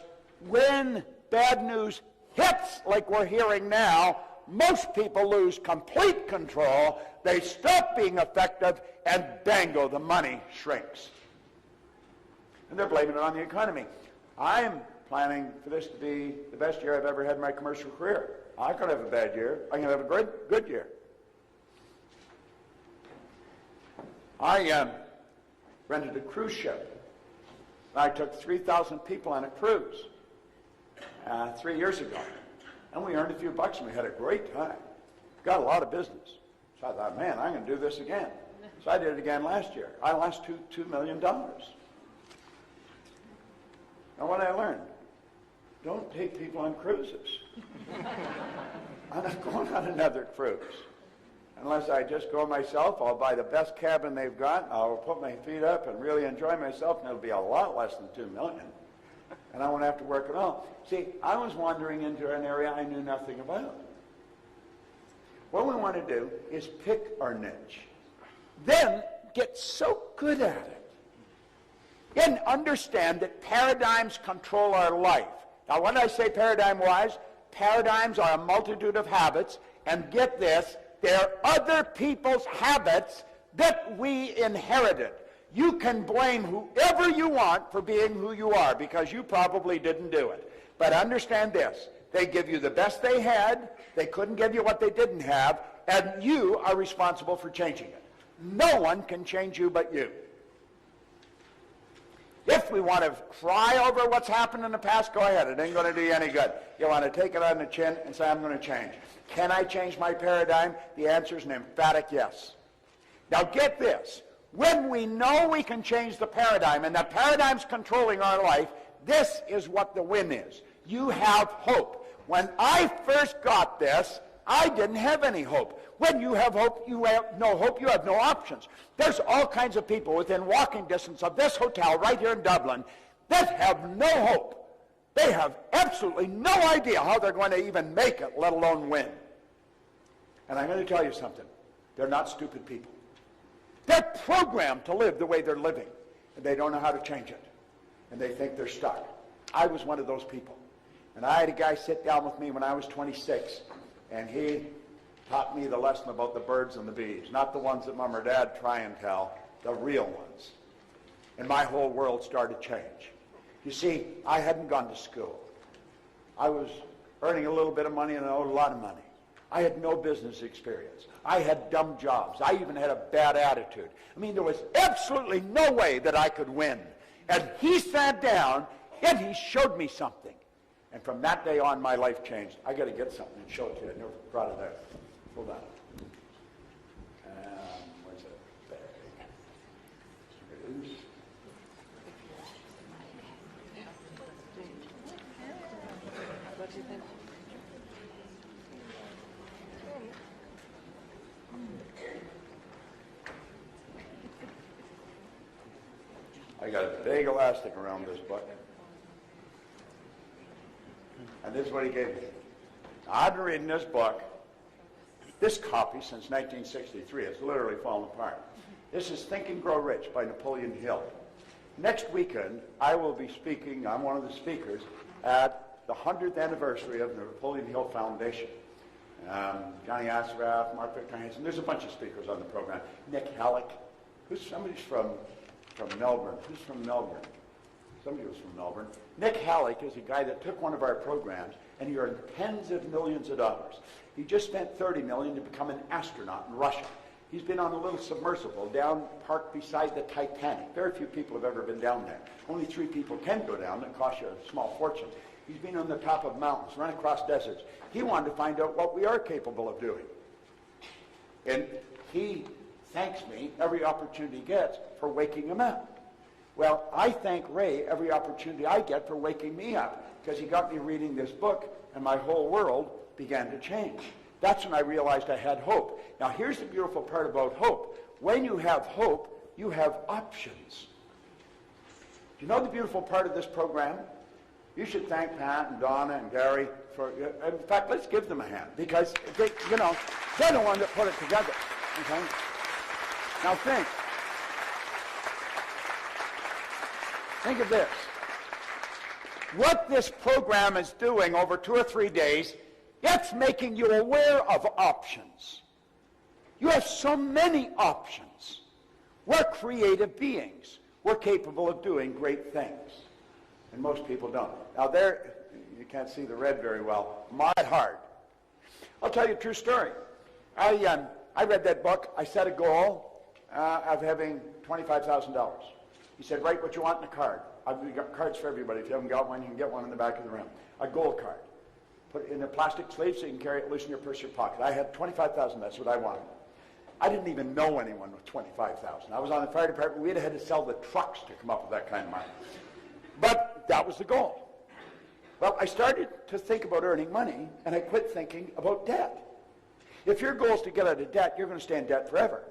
when bad news hits like we're hearing now, most people lose complete control. They stop being effective, and bango, the money shrinks. And they're blaming it on the economy. I'm planning for this to be the best year I've ever had in my commercial career. I could have a bad year. I can have a good year. I rented a cruise ship. I took 3,000 people on a cruise 3 years ago. And we earned a few bucks, and we had a great time. Got a lot of business. So I thought, man, I'm going to do this again. So I did it again last year. I lost $2 million. Now what I learned, don't take people on cruises. I'm not going on another cruise. Unless I just go myself, I'll buy the best cabin they've got, I'll put my feet up and really enjoy myself, and it'll be a lot less than $2 million. And I won't have to work at all. See, I was wandering into an area I knew nothing about. What we want to do is pick our niche. Then get so good at it. And understand that paradigms control our life. Now, when I say paradigm-wise, paradigms are a multitude of habits. And get this, they're other people's habits that we inherited. You can blame whoever you want for being who you are because you probably didn't do it. But understand this. They give you the best they had. They couldn't give you what they didn't have. And you are responsible for changing it. No one can change you but you. If we want to cry over what's happened in the past, go ahead. It ain't going to do you any good. You want to take it on the chin and say, I'm going to change. Can I change my paradigm? The answer is an emphatic yes. Now get this. When we know we can change the paradigm, and the paradigm's controlling our life, this is what the win is. You have hope. When I first got this, I didn't have any hope. When you have hope, you have no hope, you have no options. There's all kinds of people within walking distance of this hotel right here in Dublin that have no hope. They have absolutely no idea how they're going to even make it, let alone win. And I'm going to tell you something. They're not stupid people. They're programmed to live the way they're living, and they don't know how to change it. And they think they're stuck. I was one of those people. And I had a guy sit down with me when I was 26, and he taught me the lesson about the birds and the bees, not the ones that Mom or Dad try and tell, the real ones. And my whole world started to change. You see, I hadn't gone to school. I was earning a little bit of money and I owed a lot of money. I had no business experience. I had dumb jobs. I even had a bad attitude. I mean, there was absolutely no way that I could win. And he sat down and he showed me something. And from that day on, my life changed. I got to get something and show it to you. I never brought it there. Hold on. Where's it? There it is. What do you think? I got a big elastic around this book. And this is what he gave me. I've been reading this book, this copy, since 1963. It's literally fallen apart. This is Think and Grow Rich by Napoleon Hill. Next weekend, I will be speaking, I'm one of the speakers, at the 100th anniversary of the Napoleon Hill Foundation. Johnny Asraf, Mark Victor Hansen, there's a bunch of speakers on the program. Nick Halleck, somebody's from Melbourne. Who's from Melbourne? Somebody was from Melbourne. Nick Halleck is a guy that took one of our programs and he earned tens of millions of dollars. He just spent $30 million to become an astronaut in Russia. He's been on a little submersible down parked beside the Titanic. Very few people have ever been down there. Only 3 people can go down. It costs you a small fortune. He's been on the top of mountains, run across deserts. He wanted to find out what we are capable of doing. And he thanks me every opportunity he gets for waking him up. Well, I thank Ray every opportunity I get for waking me up, because he got me reading this book and my whole world began to change. That's when I realized I had hope. Now here's the beautiful part about hope. When you have hope, you have options. Do you know the beautiful part of this program? You should thank Pat and Donna and Gary for, in fact, let's give them a hand, because they, they're the one that put it together. Okay? Now think of this. What this program is doing over 2 or 3 days, it's making you aware of options. You have so many options. We're creative beings. We're capable of doing great things. And most people don't. Now there, you can't see the red very well. My heart. I'll tell you a true story. I read that book. I set a goal of having $25,000. He said, write what you want in a card. I've got cards for everybody. If you haven't got one, you can get one in the back of the room. A gold card. Put it in a plastic sleeve so you can carry it loose in your purse or your pocket. I had $25,000. That's what I wanted. I didn't even know anyone with $25,000. I was on the fire department. We'd had to sell the trucks to come up with that kind of money. But that was the goal. Well, I started to think about earning money, and I quit thinking about debt. If your goal is to get out of debt, you're going to stay in debt forever.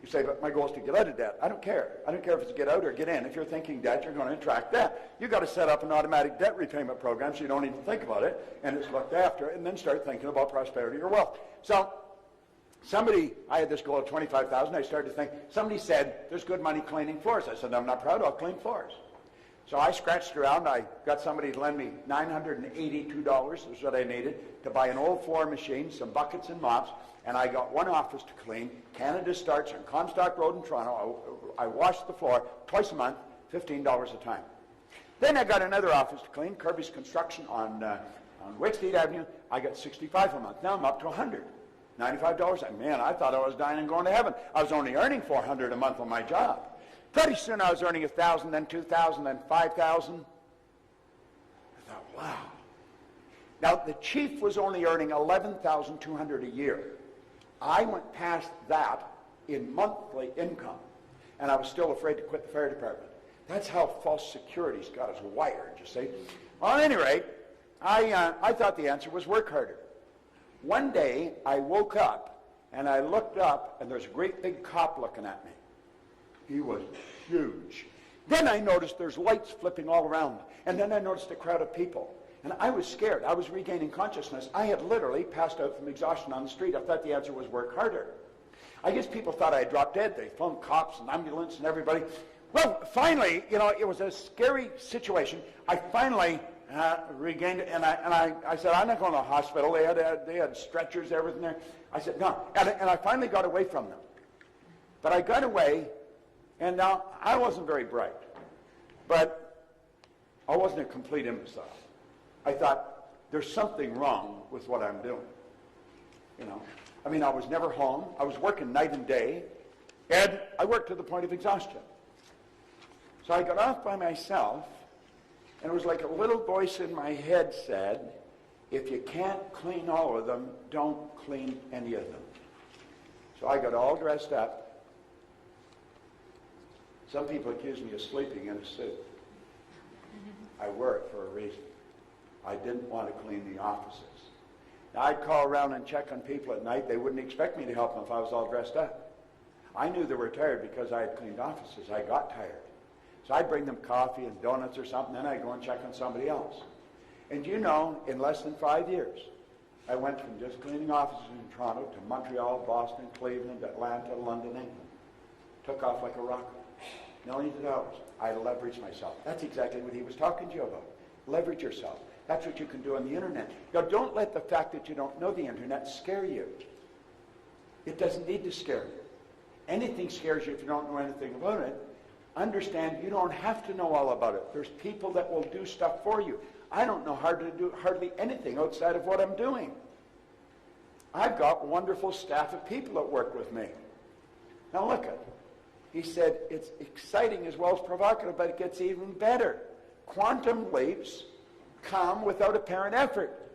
You say, but my goal is to get out of debt. I don't care. I don't care if it's get out or get in. If you're thinking debt, you're going to attract debt. You've got to set up an automatic debt repayment program so you don't even think about it, and it's looked after, and then start thinking about prosperity or wealth. So I had this goal of $25,000. I started to think, somebody said, there's good money cleaning floors. I said, I'm not proud, I'll clean floors. So I scratched around. I got somebody to lend me $982, is what I needed, to buy an old floor machine, some buckets and mops, and I got one office to clean. Canada starts on Comstock Road in Toronto. I washed the floor twice a month, $15 a time. Then I got another office to clean, Kirby's Construction on Wakefield Avenue. I got $65 a month. Now I'm up to $100. $95. Man, I thought I was dying and going to heaven. I was only earning $400 a month on my job. Pretty soon I was earning $1,000, then $2,000, then $5,000. I thought, wow. Now, the chief was only earning $11,200 a year. I went past that in monthly income, and I was still afraid to quit the fire department. That's how false security's got us wired, you see. Well, at any rate, I thought the answer was work harder. One day, I woke up, and I looked up, and there's a great big cop looking at me. He was huge. Then I noticed there's lights flipping all around, and then I noticed a crowd of people. And I was scared. I was regaining consciousness. I had literally passed out from exhaustion on the street. I thought the answer was work harder. I guess people thought I had dropped dead. They phoned cops and ambulance and everybody. Well, finally, it was a scary situation. I finally regained it, and I said, I'm not going to the hospital. They had stretchers, everything there. I said, no. And I finally got away from them. But I got away, and now I wasn't very bright. But I wasn't a complete imbecile. I thought, there's something wrong with what I'm doing. I was never home. I was working night and day, and I worked to the point of exhaustion. So I got off by myself, and it was like a little voice in my head said, if you can't clean all of them, don't clean any of them. So I got all dressed up. Some people accuse me of sleeping in a suit. I wear it for a reason. I didn't want to clean the offices. Now, I'd call around and check on people at night. They wouldn't expect me to help them if I was all dressed up. I knew they were tired because I had cleaned offices. I got tired. So I'd bring them coffee and donuts or something, then I'd go and check on somebody else. And in less than 5 years, I went from just cleaning offices in Toronto to Montreal, Boston, Cleveland, Atlanta, London, England. Took off like a rocket. Millions of dollars. I leveraged myself. That's exactly what he was talking to you about. Leverage yourself. That's what you can do on the internet. Now, don't let the fact that you don't know the internet scare you. It doesn't need to scare you. Anything scares you if you don't know anything about it. Understand you don't have to know all about it. There's people that will do stuff for you. I don't know how to do hardly anything outside of what I'm doing. I've got wonderful staff of people that work with me. Now look at, he said, it's exciting as well as provocative, but it gets even better. Quantum leaps come without apparent effort.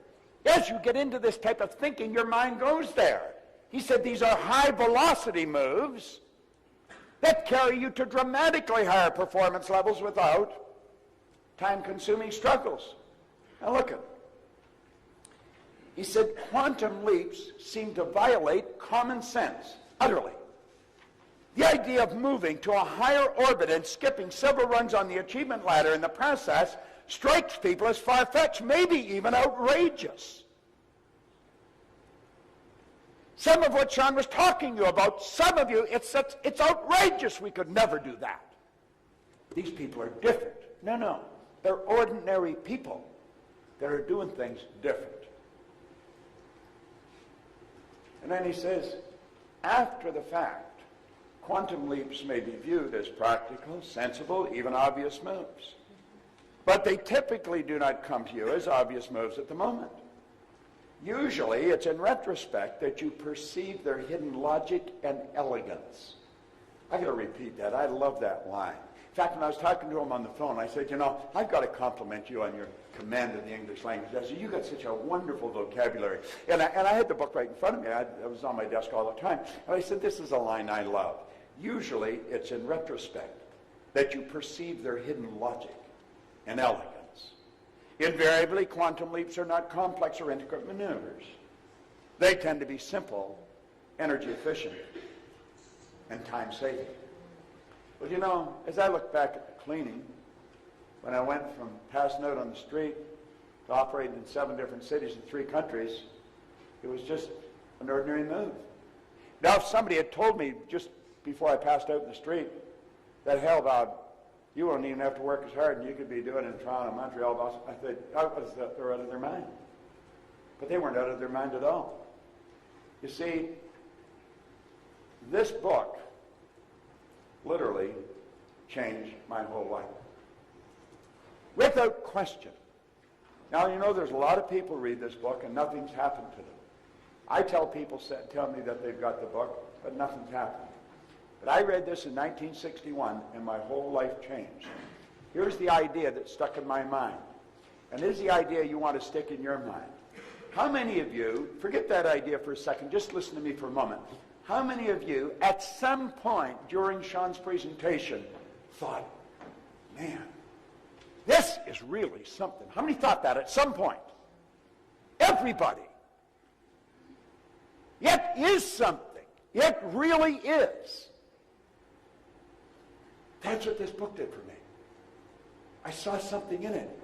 As you get into this type of thinking, your mind goes there. He said these are high velocity moves that carry you to dramatically higher performance levels without time-consuming struggles. Now look at it. He said quantum leaps seem to violate common sense utterly. The idea of moving to a higher orbit and skipping several rungs on the achievement ladder in the process strikes people as far-fetched, maybe even outrageous. Some of what Sean was talking to you about, some of you, it's outrageous. We could never do that. These people are different. No. They're ordinary people that are doing things different. And then he says, after the fact, quantum leaps may be viewed as practical, sensible, even obvious moves. But they typically do not come to you as obvious moves at the moment. Usually, it's in retrospect that you perceive their hidden logic and elegance. I got to repeat that. I love that line. In fact, when I was talking to him on the phone, I said, I've got to compliment you on your command of the English language. I said, you got such a wonderful vocabulary. And I had the book right in front of me. It was on my desk all the time. And I said, this is a line I love. Usually, it's in retrospect that you perceive their hidden logic and elegance. Invariably, quantum leaps are not complex or intricate maneuvers. They tend to be simple, energy efficient, and time-saving. Well, as I look back at the cleaning, when I went from passing out on the street to operating in 7 different cities in 3 countries, it was just an ordinary move. Now, if somebody had told me just before I passed out in the street that, hell, Bob, you won't even have to work as hard and you could be doing it in Toronto, Montreal, Boston, I thought they were out of their mind. But they weren't out of their mind at all. You see, this book literally changed my whole life. Without question. Now, there's a lot of people read this book and nothing's happened to them. I tell people, tell me that they've got the book, but nothing's happened. But I read this in 1961, and my whole life changed. Here's the idea that stuck in my mind. And this is the idea you want to stick in your mind. How many of you, forget that idea for a second, just listen to me for a moment. How many of you, at some point during Sean's presentation, thought, man, this is really something? How many thought that at some point? Everybody. It is something. It really is. That's what this book did for me. I saw something in it.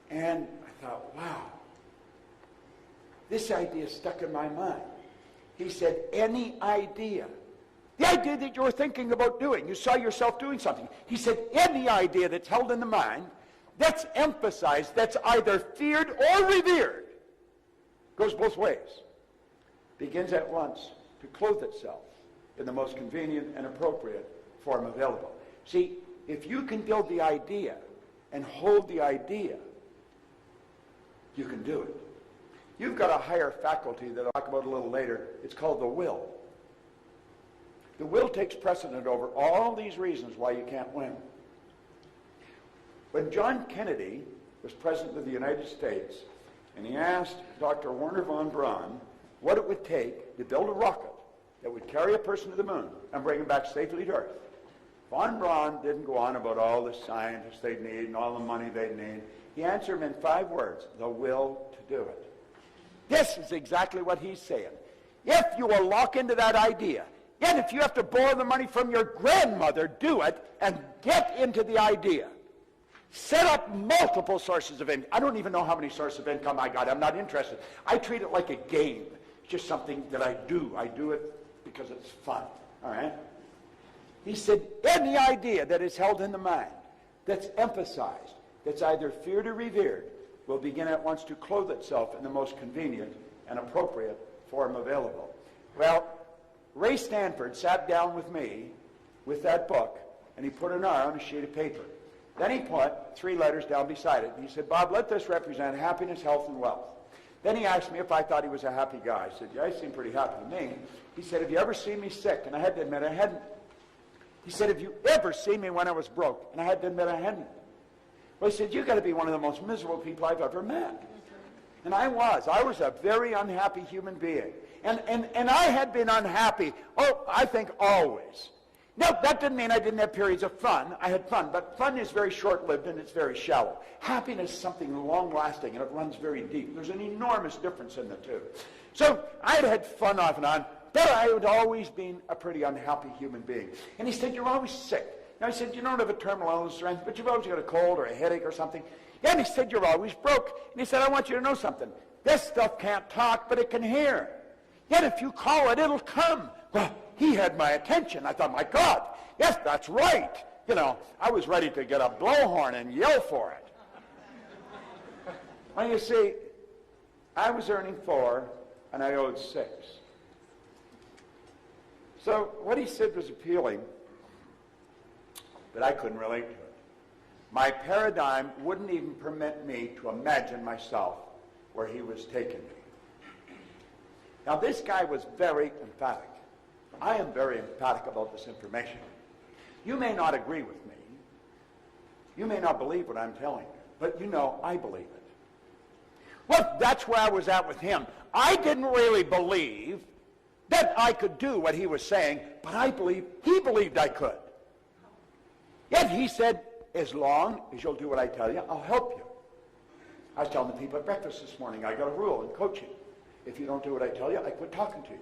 And I thought, wow, this idea stuck in my mind. He said, any idea. The idea that you were thinking about doing. You saw yourself doing something. He said, any idea that's held in the mind, that's emphasized, that's either feared or revered, goes both ways. Begins at once to clothe itself in the most convenient and appropriate form available. See, if you can build the idea and hold the idea, you can do it. You've got a higher faculty that I'll talk about a little later. It's called the will. The will takes precedent over all these reasons why you can't win. When John Kennedy was President of the United States, and he asked Dr. Wernher von Braun what it would take to build a rocket that would carry a person to the moon and bring him back safely to Earth, von Braun didn't go on about all the scientists they'd need and all the money they'd need. He answered him in 5 words: the will to do it. This is exactly what he's saying. If you will lock into that idea, and if you have to borrow the money from your grandmother, do it and get into the idea. Set up multiple sources of income. I don't even know how many sources of income I got. I'm not interested. I treat it like a game. It's just something that I do. I do it because it's fun. All right? He said, any idea that is held in the mind, that's emphasized, that's either feared or revered, will begin at once to clothe itself in the most convenient and appropriate form available. Well, Ray Stanford sat down with me with that book, and he put an R on a sheet of paper. Then he put 3 letters down beside it. He said, Bob, let this represent happiness, health, and wealth. Then he asked me if I thought he was a happy guy. I said, yeah, he seemed pretty happy to me. He said, have you ever seen me sick? And I had to admit I hadn't. He said, have you ever seen me when I was broke? And I had to admit I hadn't. Well, he said, you've got to be one of the most miserable people I've ever met. And I was. I was a very unhappy human being. And I had been unhappy, I think always. Now, that didn't mean I didn't have periods of fun. I had fun, but fun is very short-lived and it's very shallow. Happiness is something long-lasting and it runs very deep. There's an enormous difference in the two. So I had fun off and on, but I had always been a pretty unhappy human being. And he said, you're always sick. Now, I said, you don't have a terminal illness or anything, but you've always got a cold or a headache or something. Yeah, and he said, you're always broke. And he said, I want you to know something. This stuff can't talk, but it can hear. Yet if you call it, it'll come. Well, he had my attention. I thought, my God, yes, that's right. You know, I was ready to get a blowhorn and yell for it. Well, you see, I was earning 4 and I owed 6. So what he said was appealing, but I couldn't relate to it. My paradigm wouldn't even permit me to imagine myself where he was taking me. Now, this guy was very emphatic. I am very emphatic about this information. You may not agree with me. You may not believe what I'm telling you, but you know I believe it. Well, that's where I was at with him. I didn't really believe that I could do what he was saying, but I believe he believed I could. Yet he said, as long as you'll do what I tell you, I'll help you. I was telling the people at breakfast this morning, I got a rule in coaching. If you don't do what I tell you, I quit talking to you.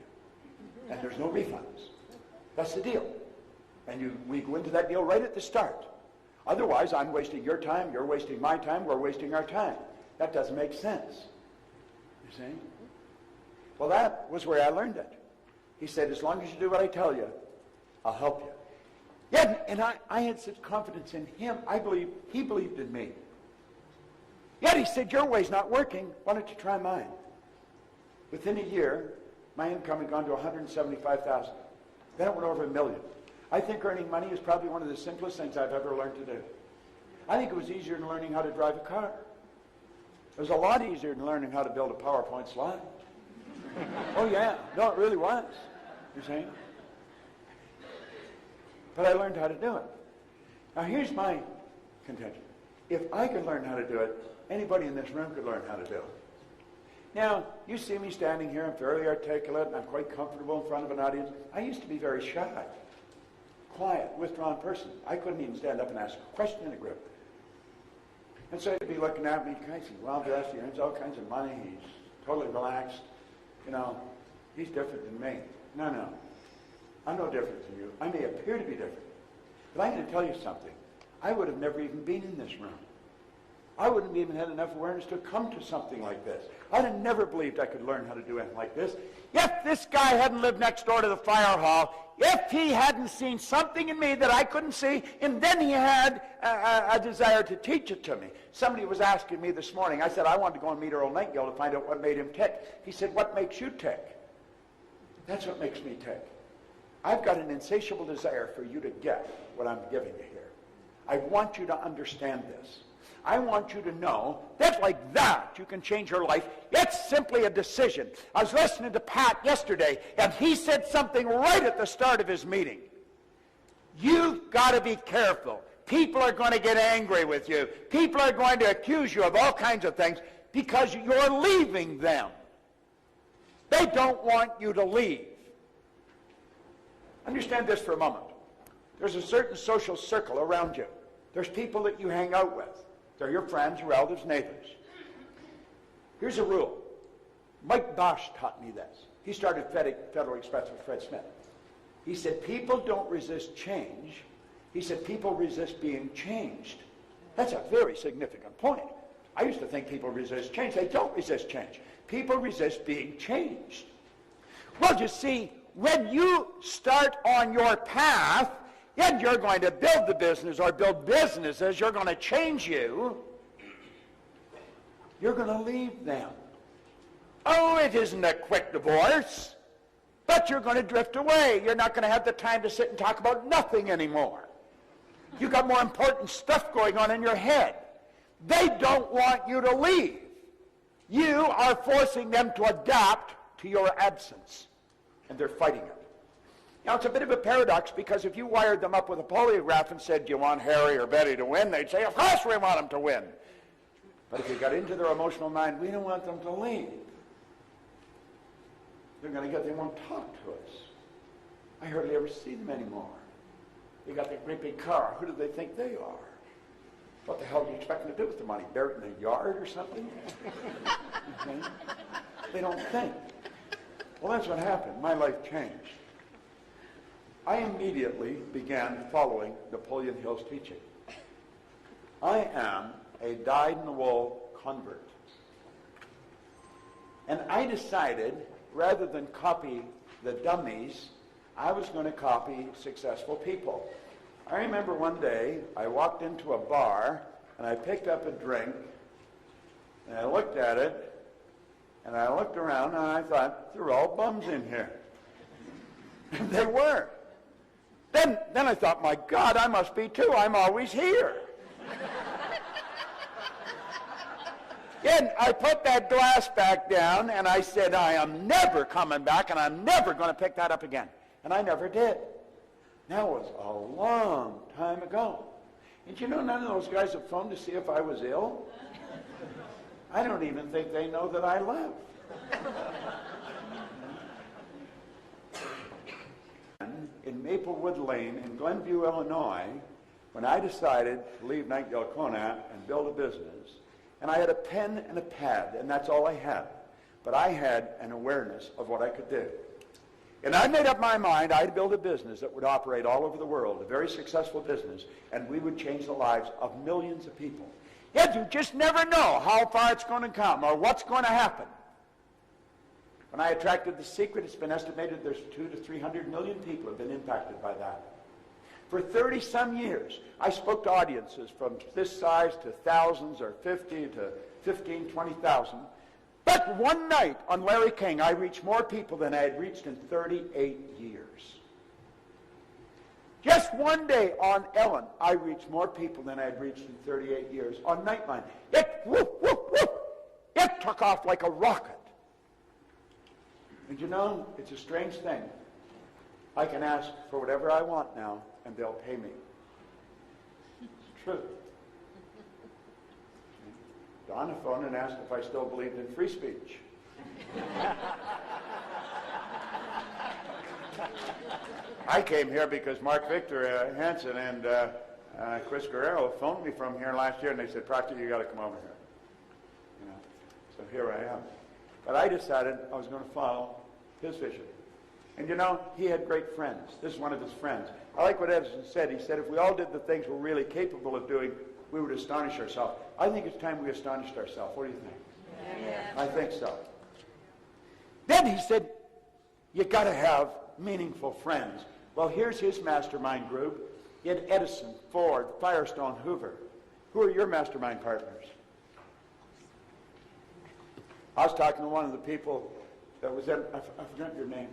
And there's no refunds. That's the deal. And we go into that deal right at the start. Otherwise, I'm wasting your time, you're wasting my time, we're wasting our time. That doesn't make sense. You see? Well, that was where I learned it. He said, as long as you do what I tell you, I'll help you. Yeah, and I had such confidence in him. I believe he believed in me. Yet he said, your way's not working. Why don't you try mine? Within a year, my income had gone to $175,000. Then it went over $1 million. I think earning money is probably one of the simplest things I've ever learned to do. I think it was easier than learning how to drive a car. It was a lot easier than learning how to build a PowerPoint slide. Oh yeah, no, it really was. You see? But I learned how to do it. Now here's my contention. If I could learn how to do it, anybody in this room could learn how to do it. Now, you see me standing here, I'm fairly articulate, and I'm quite comfortable in front of an audience. I used to be very shy, quiet, withdrawn person. I couldn't even stand up and ask a question in a group. And so they'd be looking at me, kind of well dressed, he earns all kinds of money, he's totally relaxed. He's different than me. No. I'm no different than you. I may appear to be different. But I'm going to tell you something. I would have never even been in this room. I wouldn't have even had enough awareness to come to something like this. I'd have never believed I could learn how to do anything like this. If this guy hadn't lived next door to the fire hall, if he hadn't seen something in me that I couldn't see, and then he had a desire to teach it to me. Somebody was asking me this morning, I said I wanted to go and meet Earl Nightingale to find out what made him tick. He said, what makes you tick? That's what makes me tick. I've got an insatiable desire for you to get what I'm giving you here. I want you to understand this. I want you to know that like that you can change your life. It's simply a decision. I was listening to Pat yesterday, and he said something right at the start of his meeting. You've got to be careful. People are going to get angry with you. People are going to accuse you of all kinds of things because you're leaving them. They don't want you to leave. Understand this for a moment. There's a certain social circle around you. There's people that you hang out with. They're your friends, your relatives, neighbors. Here's a rule. Mike Bosch taught me this. He started Federal Express with Fred Smith. He said, people don't resist change. He said, people resist being changed. That's a very significant point. I used to think people resist change. They don't resist change. People resist being changed. Well, you see, when you start on your path, and you're going to build the business or build businesses, you're going to change you, you're going to leave them. Oh, it isn't a quick divorce, but you're going to drift away. You're not going to have the time to sit and talk about nothing anymore. You've got more important stuff going on in your head. They don't want you to leave. You are forcing them to adapt to your absence, and they're fighting it. Now, it's a bit of a paradox because if you wired them up with a polygraph and said, do you want Harry or Betty to win? They'd say, of course we want them to win. But if you got into their emotional mind, we don't want them to leave. They won't talk to us. I hardly ever see them anymore. They got that great big car. Who do they think they are? What the hell do you expect them to do with the money? Bury it in a yard or something? Okay? They don't think. Well, that's what happened. My life changed. I immediately began following Napoleon Hill's teaching. I am a dyed-in-the-wool convert. And I decided, rather than copy the dummies, I was going to copy successful people. I remember one day, I walked into a bar, and I picked up a drink, and I looked at it, and I looked around, and I thought, they're all bums in here. And they were. Then I thought, my God, I must be too. I'm always here. Then I put that glass back down, and I said, I am never coming back, and I'm never going to pick that up again. And I never did. That was a long time ago. And you know, none of those guys have phoned to see if I was ill. I don't even think they know that I left. In Maplewood Lane in Glenview, Illinois, when I decided to leave Nightingale Conant and build a business, and I had a pen and a pad, and that's all I had. But I had an awareness of what I could do. And I made up my mind I'd build a business that would operate all over the world, a very successful business, and we would change the lives of millions of people. Yet you just never know how far it's going to come or what's going to happen. When I attracted The Secret, it's been estimated there's 200 to 300 million people have been impacted by that. For 30-some years, I spoke to audiences from this size to thousands or 50 to 15, 20,000. But one night on Larry King, I reached more people than I had reached in 38 years. Just one day on Ellen, I reached more people than I had reached in 38 years. On Nightline, it took off like a rocket. And you know, it's a strange thing. I can ask for whatever I want now, and they'll pay me. It's true. Donna phoned and asked if I still believed in free speech. I came here because Mark Victor Hansen and Chris Guerrero phoned me from here last year, and they said, Proctor, you got to come over here. You know, so here I am. But I decided I was going to follow his vision. And you know, he had great friends. This is one of his friends. I like what Edison said. He said, if we all did the things we're really capable of doing, we would astonish ourselves. I think it's time we astonished ourselves. What do you think? Yeah. I think so. Then he said, you got to have meaningful friends. Well, here's his mastermind group. He had Edison, Ford, Firestone, Hoover. Who are your mastermind partners? I was talking to one of the people that was in, I forgot your name.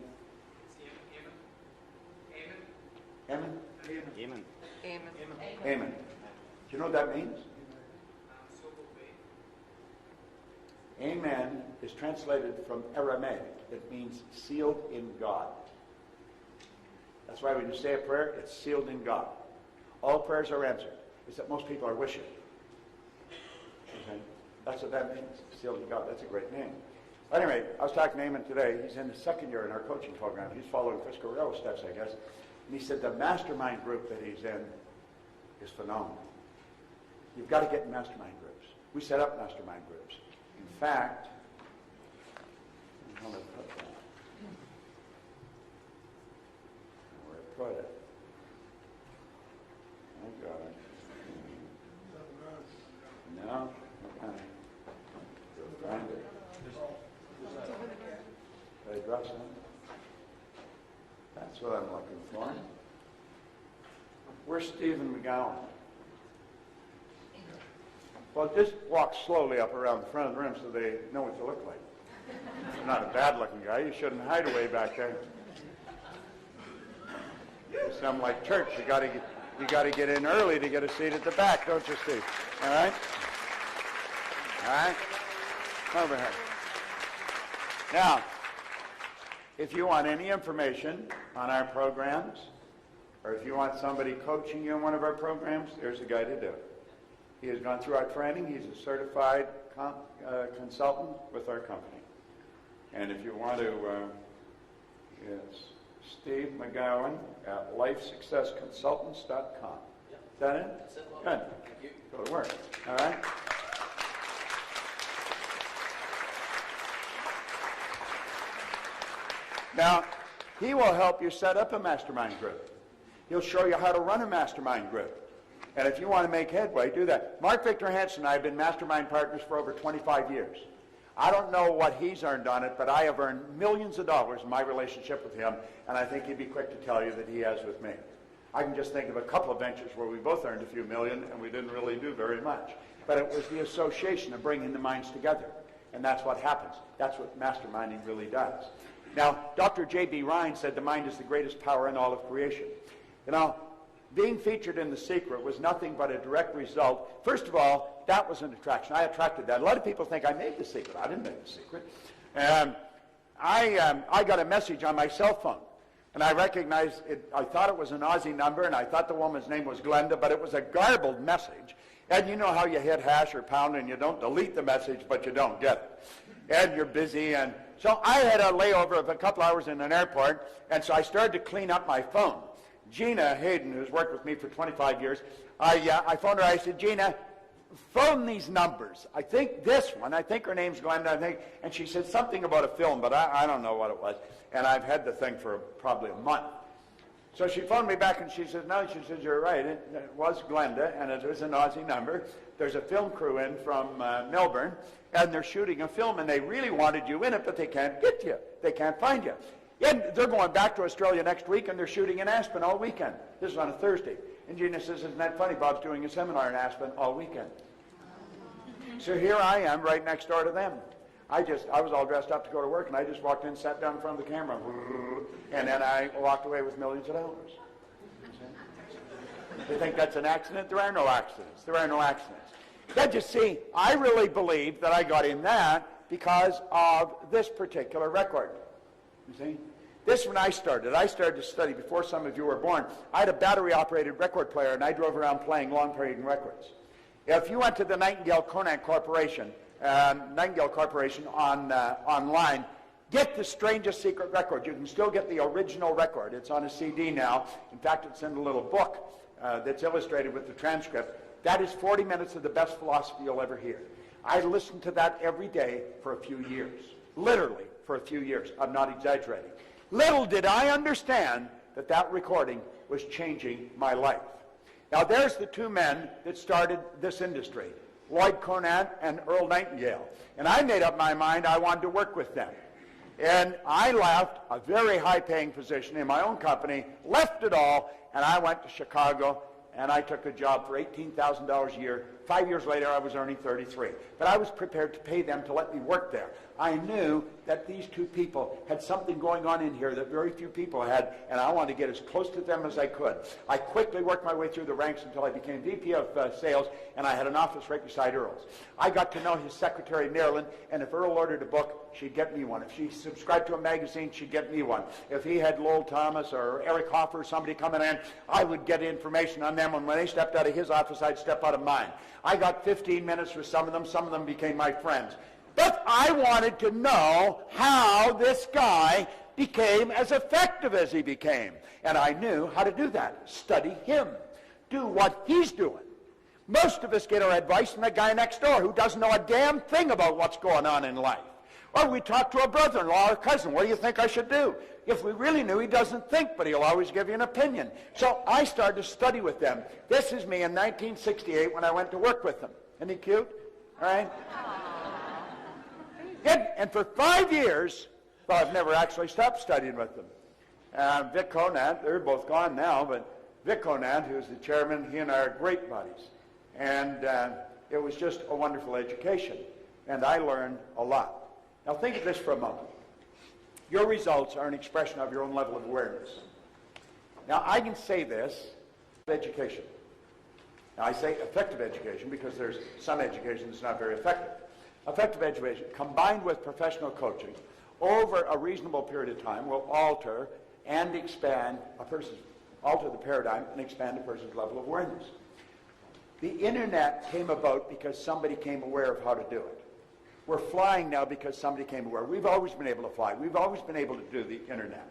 Amen? Amen. Amen. Do you know what that means? Amen is translated from Aramaic. It means sealed in God. That's why when you say a prayer, it's sealed in God. All prayers are answered. It's that most people are wishing. Okay? That's what that means, sealed in God. That's a great name. Anyway, I was talking to Eamon today. He's in the second year in our coaching program. He's following Chris Correll's steps, I guess. And he said the mastermind group that he's in is phenomenal. You've got to get in mastermind groups. We set up mastermind groups. In fact, I'm going to put that. Where I put it. I got it. No? Okay. Find it. Did I drop something? That's what I'm looking for. Where's Stephen McGowan? Well, just walk slowly up around the front of the room so they know what you look like. You're not a bad-looking guy. You shouldn't hide away back there. You sound like church. You got to get in early to get a seat at the back, don't you, Steve? All right? All right? Come over here. Now, if you want any information on our programs, or if you want somebody coaching you in one of our programs, there's a guy to do it. He has gone through our training. He's a certified consultant with our company. And if you want to, it's Steve McGowan at lifesuccessconsultants.com. Is that it? That's it. Good. Thank you. Go to work. All right? Now, he will help you set up a mastermind group. He'll show you how to run a mastermind group. And if you want to make headway, do that. Mark Victor Hansen and I have been mastermind partners for over 25 years. I don't know what he's earned on it, but I have earned millions of dollars in my relationship with him, and I think he'd be quick to tell you that he has with me. I can just think of a couple of ventures where we both earned a few million, and we didn't really do very much. But it was the association of bringing the minds together, and that's what happens. That's what masterminding really does. Now, Dr. J.B. Ryan said the mind is the greatest power in all of creation. You know, being featured in The Secret was nothing but a direct result. First of all, that was an attraction. I attracted that. A lot of people think I made The Secret. I didn't make The Secret. I got a message on my cell phone, and I recognized it. I thought it was an Aussie number, and I thought the woman's name was Glenda, but it was a garbled message. And you know how you hit hash or pound, and you don't delete the message, but you don't get it. And you're busy, and so I had a layover of a couple hours in an airport, and so I started to clean up my phone. Gina Hayden, who's worked with me for 25 years, I phoned her. I said, Gina, phone these numbers. I think this one. I think her name's Glenda. And she said something about a film, but I don't know what it was. And I've had the thing for probably a month. So she phoned me back, and she says, no, she says, you're right. It was Glenda, and it was an Aussie number. There's a film crew in from Melbourne, and they're shooting a film, and they really wanted you in it, but they can't get you. They can't find you. And they're going back to Australia next week, and they're shooting in Aspen all weekend. This is on a Thursday. And Gina says, isn't that funny? Bob's doing a seminar in Aspen all weekend. So here I am right next door to them. I was all dressed up to go to work, and I just walked in, sat down in front of the camera, and then I walked away with millions of dollars. They think that's an accident? There are no accidents. There are no accidents. But you see, I really believe that I got in that because of this particular record. You see? This when I started to study before some of you were born. I had a battery-operated record player, and I drove around playing long-period records. If you went to the Nightingale Conant Corporation, online, get the Strangest Secret record. You can still get the original record. It's on a CD now. In fact, it's in a little book that's illustrated with the transcript. That is 40 minutes of the best philosophy you'll ever hear. I listened to that every day for a few years. literally for a few years. I'm not exaggerating. Little did I understand that that recording was changing my life. Now there's the two men that started this industry, Lloyd Conant and Earl Nightingale. And I made up my mind I wanted to work with them. And I left a very high-paying position in my own company, left it all, and I went to Chicago, and I took a job for $18,000 a year. 5 years later, I was earning $33,000. But I was prepared to pay them to let me work there. I knew that these two people had something going on in here that very few people had, and I wanted to get as close to them as I could. I quickly worked my way through the ranks until I became VP of sales, and I had an office right beside Earl's. I got to know his secretary, Marilyn, and if Earl ordered a book, she'd get me one. If she subscribed to a magazine, she'd get me one. If he had Lowell Thomas or Eric Hoffer or somebody coming in, I would get information on them, and when they stepped out of his office, I'd step out of mine. I got 15 minutes with some of them became my friends. But I wanted to know how this guy became as effective as he became. And I knew how to do that. Study him. Do what he's doing. Most of us get our advice from the guy next door who doesn't know a damn thing about what's going on in life. Or we talk to a brother-in-law or cousin. What do you think I should do? If we really knew, he doesn't think, but he'll always give you an opinion. So I started to study with them. This is me in 1968 when I went to work with them. Isn't he cute? All right? And for 5 years, well, I've never actually stopped studying with them. Vic Conant, they're both gone now, but Vic Conant, who's the chairman, he and I are great buddies. And it was just a wonderful education. And I learned a lot. Now think of this for a moment. Your results are an expression of your own level of awareness. Now I can say this, education. Now I say effective education because there's some education that's not very effective. Effective education combined with professional coaching over a reasonable period of time will alter and expand alter the paradigm and expand a person's level of awareness. The internet came about because somebody came aware of how to do it. We're flying now because somebody came aware. We've always been able to fly. We've always been able to do the internet.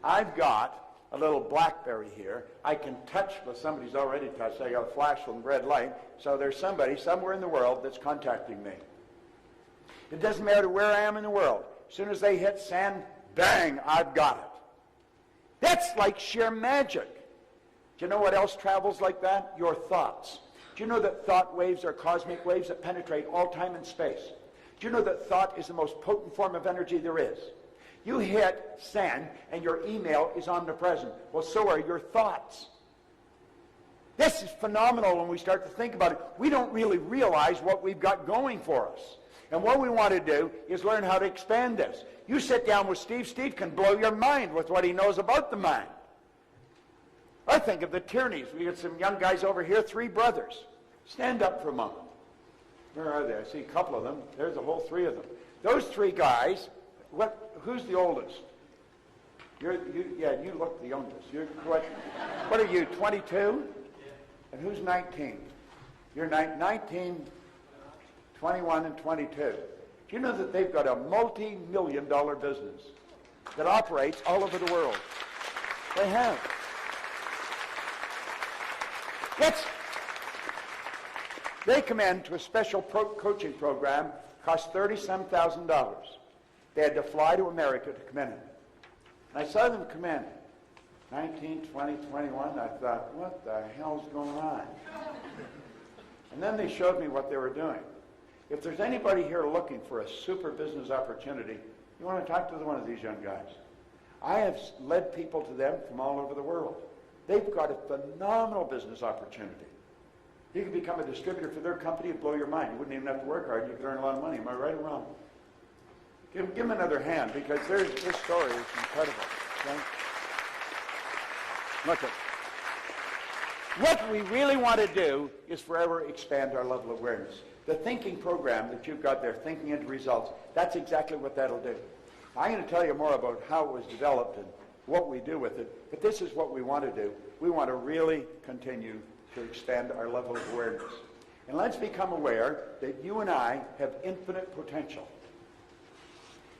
I've got a little BlackBerry here. I can touch what somebody's already touched. I got a flash from red light. So there's somebody somewhere in the world that's contacting me. It doesn't matter where I am in the world. As soon as they hit send, bang, I've got it. That's like sheer magic. Do you know what else travels like that? Your thoughts. Do you know that thought waves are cosmic waves that penetrate all time and space? Do you know that thought is the most potent form of energy there is? You hit send and your email is omnipresent. Well, so are your thoughts. This is phenomenal when we start to think about it. We don't really realize what we've got going for us. And what we want to do is learn how to expand this. You sit down with Steve. Steve can blow your mind with what he knows about the mind. I think of the Tierneys. We got some young guys over here, 3 brothers. Stand up for a moment. Where are they? I see a couple of them. There's a whole 3 of them. Those 3 guys, who's the oldest? You look the youngest. What are you, 22? And who's 19? You're 19, 21, and 22. Do you know that they've got a multi-million-dollar business that operates all over the world? They have. They come in to a special coaching program, cost $30,000. They had to fly to America to come in. And I saw them come in, 19, 20, 21. I thought, what the hell's going on? And then they showed me what they were doing. If there's anybody here looking for a super business opportunity, you want to talk to one of these young guys. I have led people to them from all over the world. They've got a phenomenal business opportunity. You could become a distributor for their company and blow your mind. You wouldn't even have to work hard. You could earn a lot of money. Am I right or wrong? Give them another hand because this story is incredible. Okay? Look at what we really want to do is forever expand our level of awareness. The thinking program that you've got there, Thinking into Results, that's exactly what that'll do. I'm going to tell you more about how it was developed and what we do with it, but this is what we want to do. We want to really continue to expand our level of awareness. And let's become aware that you and I have infinite potential.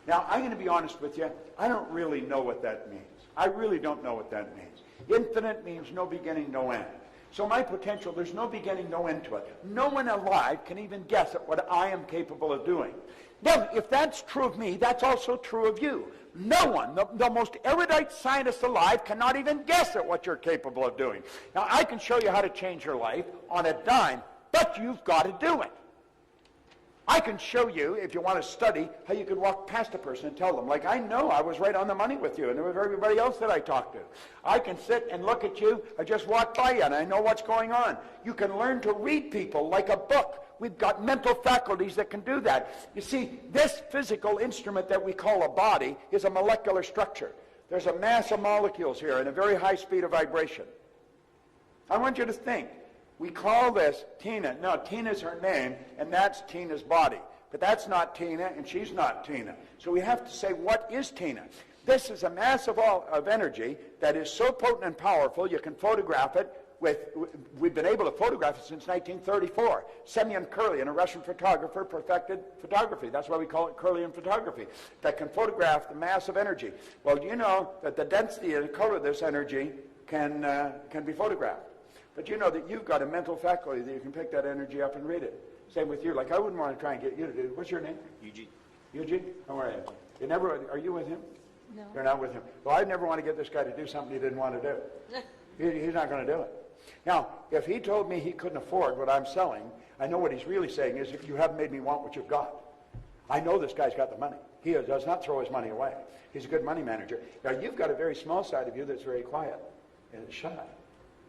Now, I'm going to be honest with you. I don't really know what that means. I really don't know what that means. Infinite means no beginning, no end. So my potential, there's no beginning, no end to it. No one alive can even guess at what I am capable of doing. Now, if that's true of me, that's also true of you. No one, the most erudite scientist alive, cannot even guess at what you're capable of doing. Now, I can show you how to change your life on a dime, but you've got to do it. I can show you, if you want to study, how you could walk past a person and tell them, like I know I was right on the money with you and with everybody else that I talked to. I can sit and look at you, I just walk by you and I know what's going on. You can learn to read people like a book. We've got mental faculties that can do that. You see, this physical instrument that we call a body is a molecular structure. There's a mass of molecules here and a very high speed of vibration. I want you to think. We call this Tina. No, Tina's her name, and that's Tina's body. But that's not Tina, and she's not Tina. So we have to say, what is Tina? This is a mass of energy that is so potent and powerful, you can photograph it. We've been able to photograph it since 1934. Semyon Kirlian, a Russian photographer, perfected photography. That's why we call it Kirlian photography, that can photograph the mass of energy. Well, do you know that the density and color of this energy can be photographed? But you know that you've got a mental faculty that you can pick that energy up and read it. Same with you. Like I wouldn't want to try and get you to do it. What's your name? Eugene. Eugene? How are you? Are you with him? No. You're not with him. Well, I'd never want to get this guy to do something he didn't want to do. He's not going to do it. Now, if he told me he couldn't afford what I'm selling, I know what he's really saying is, you haven't made me want what you've got. I know this guy's got the money. He does not throw his money away. He's a good money manager. Now, you've got a very small side of you that's very quiet and shy.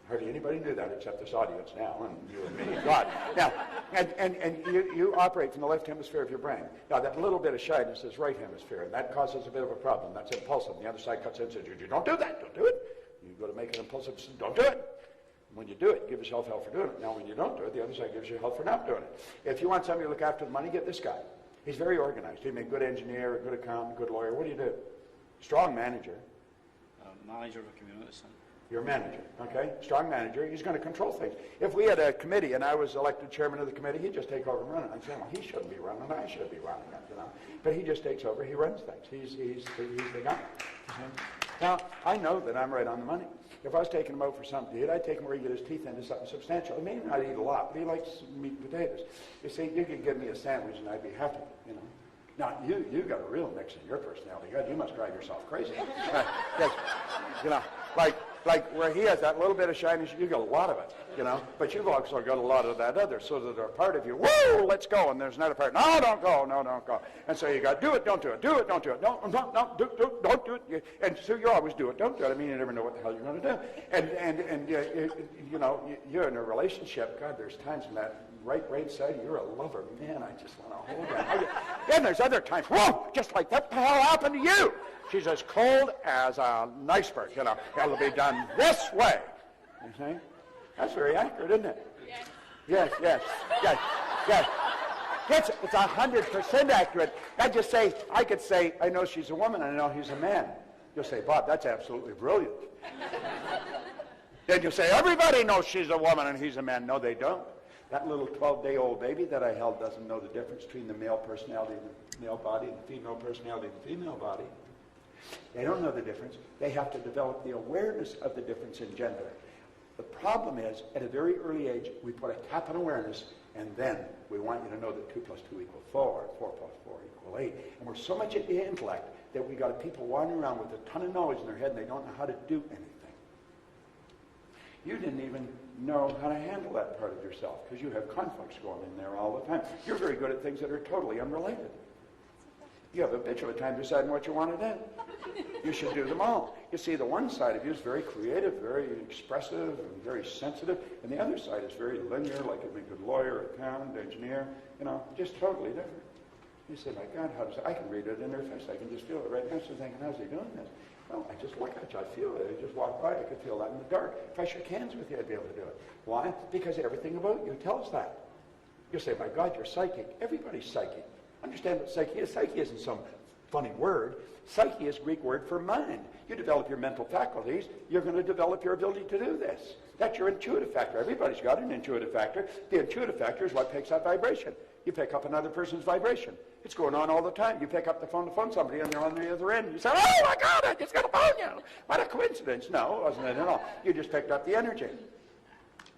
Hardly anybody knew that except this audience now, and you and me and God. Now, and you operate from the left hemisphere of your brain. Now, that little bit of shyness is right hemisphere, and that causes a bit of a problem. That's impulsive. The other side cuts in and says, you don't do that, don't do it. You go to make an impulsive, don't do it. When you do it, you give yourself hell for doing it. Now, when you don't do it, the other side gives you hell for not doing it. If you want somebody to look after the money, get this guy. He's very organized. He's a good engineer, a good accountant, a good lawyer. What do? Strong manager. Manager of a community center. You're a manager, okay? Strong manager. He's going to control things. If we had a committee and I was elected chairman of the committee, he'd just take over and run it. I'd say, well, he shouldn't be running it. I should be running it, you know. But he just takes over. He runs things. He's the guy. Now, I know that I'm right on the money. If I was taking him out for something to eat, I'd take him where he get his teeth into something substantial. He may not eat a lot, but he likes meat and potatoes. You see, you could give me a sandwich and I'd be happy, you know. Now, you got a real mix in your personality. God, you must drive yourself crazy. Yes, you know, like where he has that little bit of shyness, you got a lot of it, you know. But you've also got a lot of that other, so that a part of you, whoa, let's go, and there's another part, no, don't go, no, don't go. And so you got, do it, don't do it, do it, don't do it, no, don't do it. And so you always do it, don't do it. I mean, you never know what the hell you're going to do. And you know, you're in a relationship. God, there's times in that right brain side, you're a lover. Man, I just want to hold her. Then there's other times, whoa, just like that, what the hell happened to you? She's as cold as an iceberg, you know. It'll be done this way. You see? That's very accurate, isn't it? Yes. Yes. It's 100% accurate. I could say, I know she's a woman, and I know he's a man. You'll say, Bob, that's absolutely brilliant. Then you'll say, everybody knows she's a woman and he's a man. No, they don't. That little 12-day-old baby that I held doesn't know the difference between the male personality and the male body and the female personality and the female body. They don't know the difference. They have to develop the awareness of the difference in gender. The problem is, at a very early age, we put a cap on awareness, and then we want you to know that 2 + 2 = 4, 4 + 4 = 8. And we're so much into intellect that we got people wandering around with a ton of knowledge in their head, and they don't know how to do anything. You didn't even know how to handle that part of yourself because you have conflicts going in there all the time. You're very good at things that are totally unrelated. You have a bitch of a time deciding what you want to do. You should do them all. You see, the one side of you is very creative, very expressive, and very sensitive, and the other side is very linear, like a good lawyer, accountant, engineer, you know, just totally different. You say, my God, I can read it in their face. I can just feel it right now. So thinking, how's he doing this? Well, I just look at you. I feel it. I just walk by. I could feel that in the dark. If I shook hands with you, I'd be able to do it. Why? Because everything about you tells that. You say, my God, you're psychic. Everybody's psychic. Understand what psyche is? Psyche isn't some funny word. Psyche is a Greek word for mind. You develop your mental faculties, you're going to develop your ability to do this. That's your intuitive factor. Everybody's got an intuitive factor. The intuitive factor is what picks up vibration. You pick up another person's vibration. It's going on all the time. You pick up the phone to phone somebody and they're on the other end. You say, oh my God, I just got to phone you. What a coincidence. No, it wasn't it at all. You just picked up the energy.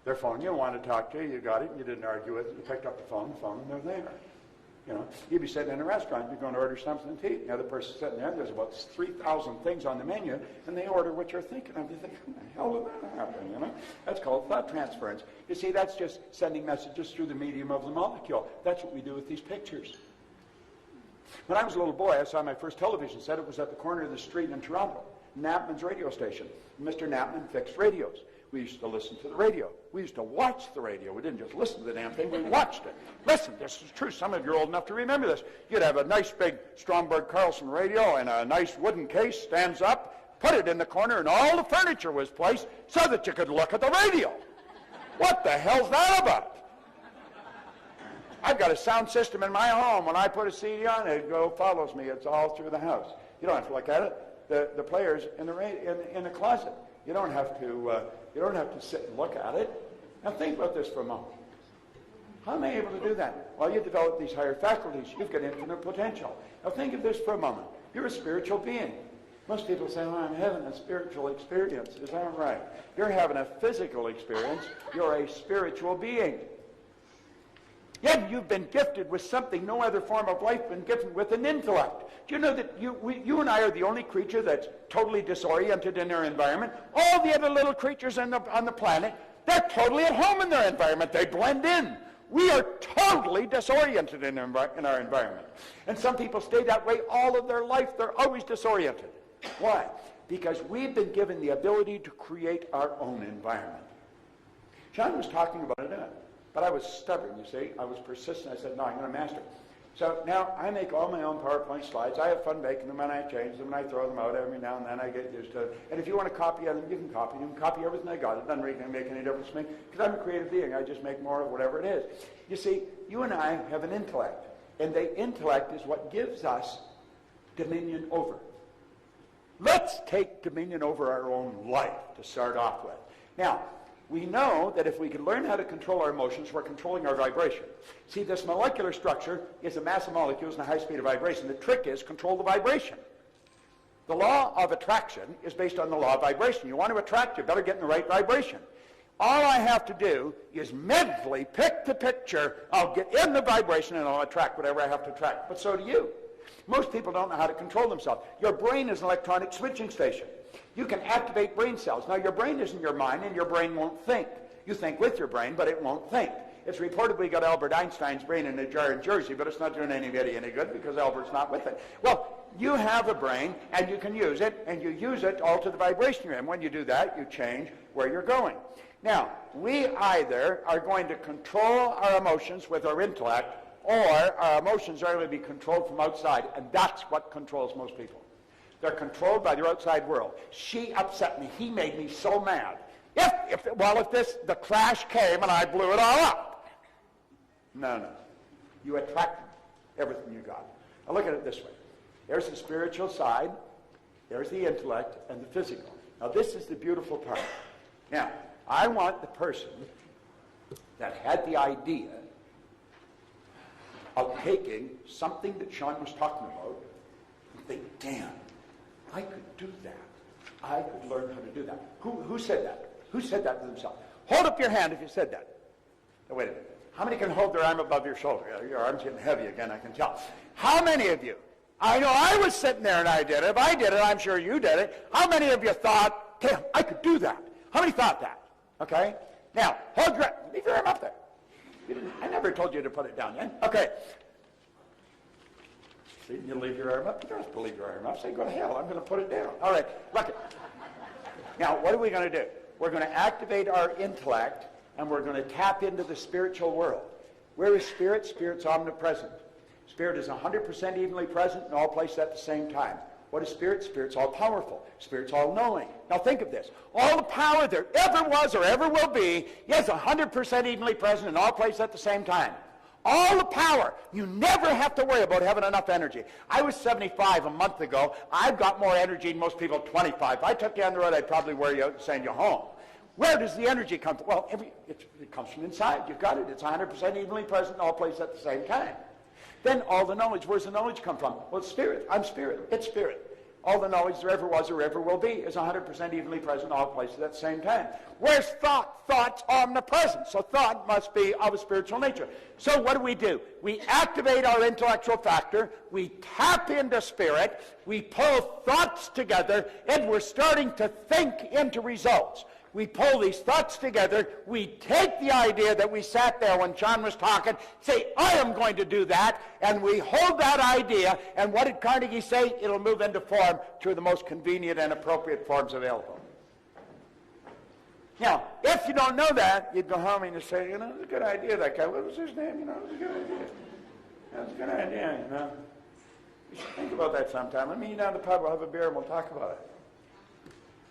They're phoning you, want to talk to you, you got it, you didn't argue with it, you picked up the phone, and they're there. You know, you'd be sitting in a restaurant, you're going to order something to eat. The other person's sitting there, there's about 3,000 things on the menu, and they order what you're thinking of. You think, how the hell did that happen, you know? That's called thought transference. You see, that's just sending messages through the medium of the molecule. That's what we do with these pictures. When I was a little boy, I saw my first television set. It was at the corner of the street in Toronto, Knappman's radio station. Mr. Knappman fixed radios. We used to listen to the radio. We used to watch the radio. We didn't just listen to the damn thing, we watched it. Listen, this is true. Some of you are old enough to remember this. You'd have a nice big Stromberg Carlson radio and a nice wooden case, stands up, put it in the corner, and all the furniture was placed so that you could look at the radio. What the hell's that about? I've got a sound system in my home. When I put a CD on, it follows me. It's all through the house. You don't have to look at it. The player's in the closet. You don't have to sit and look at it. Now think about this for a moment. How am I able to do that? Well, you develop these higher faculties. You've got infinite potential. Now think of this for a moment. You're a spiritual being. Most people say, oh, I'm having a spiritual experience. Is that right? You're having a physical experience. You're a spiritual being. Yet you've been gifted with something no other form of life been gifted with, an intellect. Do you know that you and I are the only creature that's totally disoriented in their environment? All the other little creatures on the planet, they're totally at home in their environment. They blend in. We are totally disoriented in our environment. And some people stay that way all of their life. They're always disoriented. Why? Because we've been given the ability to create our own environment. John was talking about it, but I was stubborn, you see. I was persistent. I said, no, I'm going to master it. So now I make all my own PowerPoint slides. I have fun making them, and I change them, and I throw them out every now and then. I get used to it. And if you want to copy them, you can copy them. Copy everything I got. It doesn't really make any difference to me, because I'm a creative being. I just make more of whatever it is. You see, you and I have an intellect, and the intellect is what gives us dominion over. Let's take dominion over our own life to start off with. Now, we know that if we can learn how to control our emotions, we're controlling our vibration. See, this molecular structure is a mass of molecules and a high speed of vibration. The trick is control the vibration. The law of attraction is based on the law of vibration. You want to attract, you better get in the right vibration. All I have to do is mentally pick the picture. I'll get in the vibration and I'll attract whatever I have to attract. But so do you. Most people don't know how to control themselves. Your brain is an electronic switching station. You can activate brain cells. Now, your brain isn't your mind, and your brain won't think. You think with your brain, but it won't think. It's reportedly got Albert Einstein's brain in a jar in Jersey, but it's not doing anybody any good because Albert's not with it. Well, you have a brain, and you can use it, and you use it all to the vibration you're in. When you do that, you change where you're going. Now, we either are going to control our emotions with our intellect, or our emotions are going to be controlled from outside, and that's what controls most people. They're controlled by their outside world. She upset me. He made me so mad. If the crash came and I blew it all up. No. You attract everything you got. Now look at it this way. There's the spiritual side. There's the intellect and the physical. Now this is the beautiful part. Now, I want the person that had the idea of taking something that Sean was talking about and think, damn, I could do that. I could learn how to do that. Who said that? Who said that to themselves? Hold up your hand if you said that. Now, wait a minute. How many can hold their arm above your shoulder? Your arm's getting heavy again, I can tell. How many of you? I know I was sitting there and I did it. If I did it, I'm sure you did it. How many of you thought, damn, I could do that? How many thought that? Okay? Now, hold your arm. Leave your arm up there. I never told you to put it down yet. Okay. See, you leave your arm up. You don't have to leave your arm up. Say, go to hell. I'm going to put it down. All right. Look it. Now, what are we going to do? We're going to activate our intellect, and we're going to tap into the spiritual world. Where is spirit? Spirit's omnipresent. Spirit is 100% evenly present in all places at the same time. What is spirit? Spirit's all-powerful. Spirit's all-knowing. Now think of this. All the power there ever was or ever will be is 100% evenly present in all places at the same time. All the power. You never have to worry about having enough energy. I was 75 a month ago. I've got more energy than most people at 25. If I took you on the road, I'd probably wear you out and send you home. Where does the energy come from? Well, it comes from inside. You've got it. It's 100% evenly present in all places at the same time. Then all the knowledge. Where's the knowledge come from? Well, it's spirit. I'm spirit. It's spirit. All the knowledge there ever was or ever will be is 100% evenly present in all places at the same time. Where's thought? Thought's omnipresent. So thought must be of a spiritual nature. So what do? We activate our intellectual factor, we tap into spirit, we pull thoughts together, and we're starting to think into results. We pull these thoughts together, we take the idea that we sat there when John was talking, say, I am going to do that, and we hold that idea, and what did Carnegie say? It'll move into form through the most convenient and appropriate forms available. Now, if you don't know that, you'd go home and you'd say, you know, it was a good idea, that guy. What was his name? You know, it was a good idea. That was a good idea, you know. You should think about that sometime. Let me meet you down at the pub, we'll have a beer, and we'll talk about it.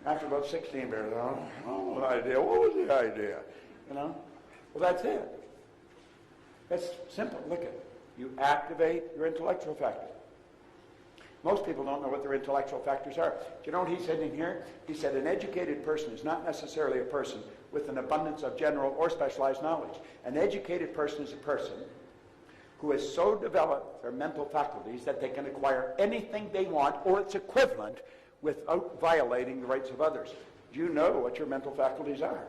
After about 16 beers, oh, the idea. What was the idea? You know? Well, that's it. That's simple. Look at it. You activate your intellectual factor. Most people don't know what their intellectual factors are. Do you know what he said in here? He said an educated person is not necessarily a person with an abundance of general or specialized knowledge. An educated person is a person who has so developed their mental faculties that they can acquire anything they want or its equivalent without violating the rights of others. Do you know what your mental faculties are?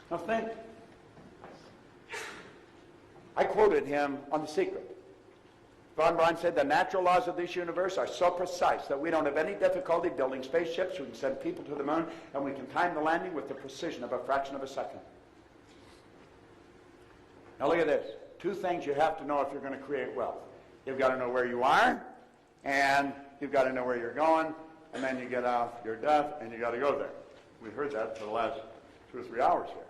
Now think. I quoted him on The Secret. Von Braun said, the natural laws of this universe are so precise that we don't have any difficulty building spaceships, we can send people to the moon, and we can time the landing with the precision of a fraction of a second. Now look at this. Two things you have to know if you're going to create wealth. You've got to know where you are, and you've got to know where you're going, and then you get off your duff, and you got to go there. We've heard that for the last 2 or 3 hours here.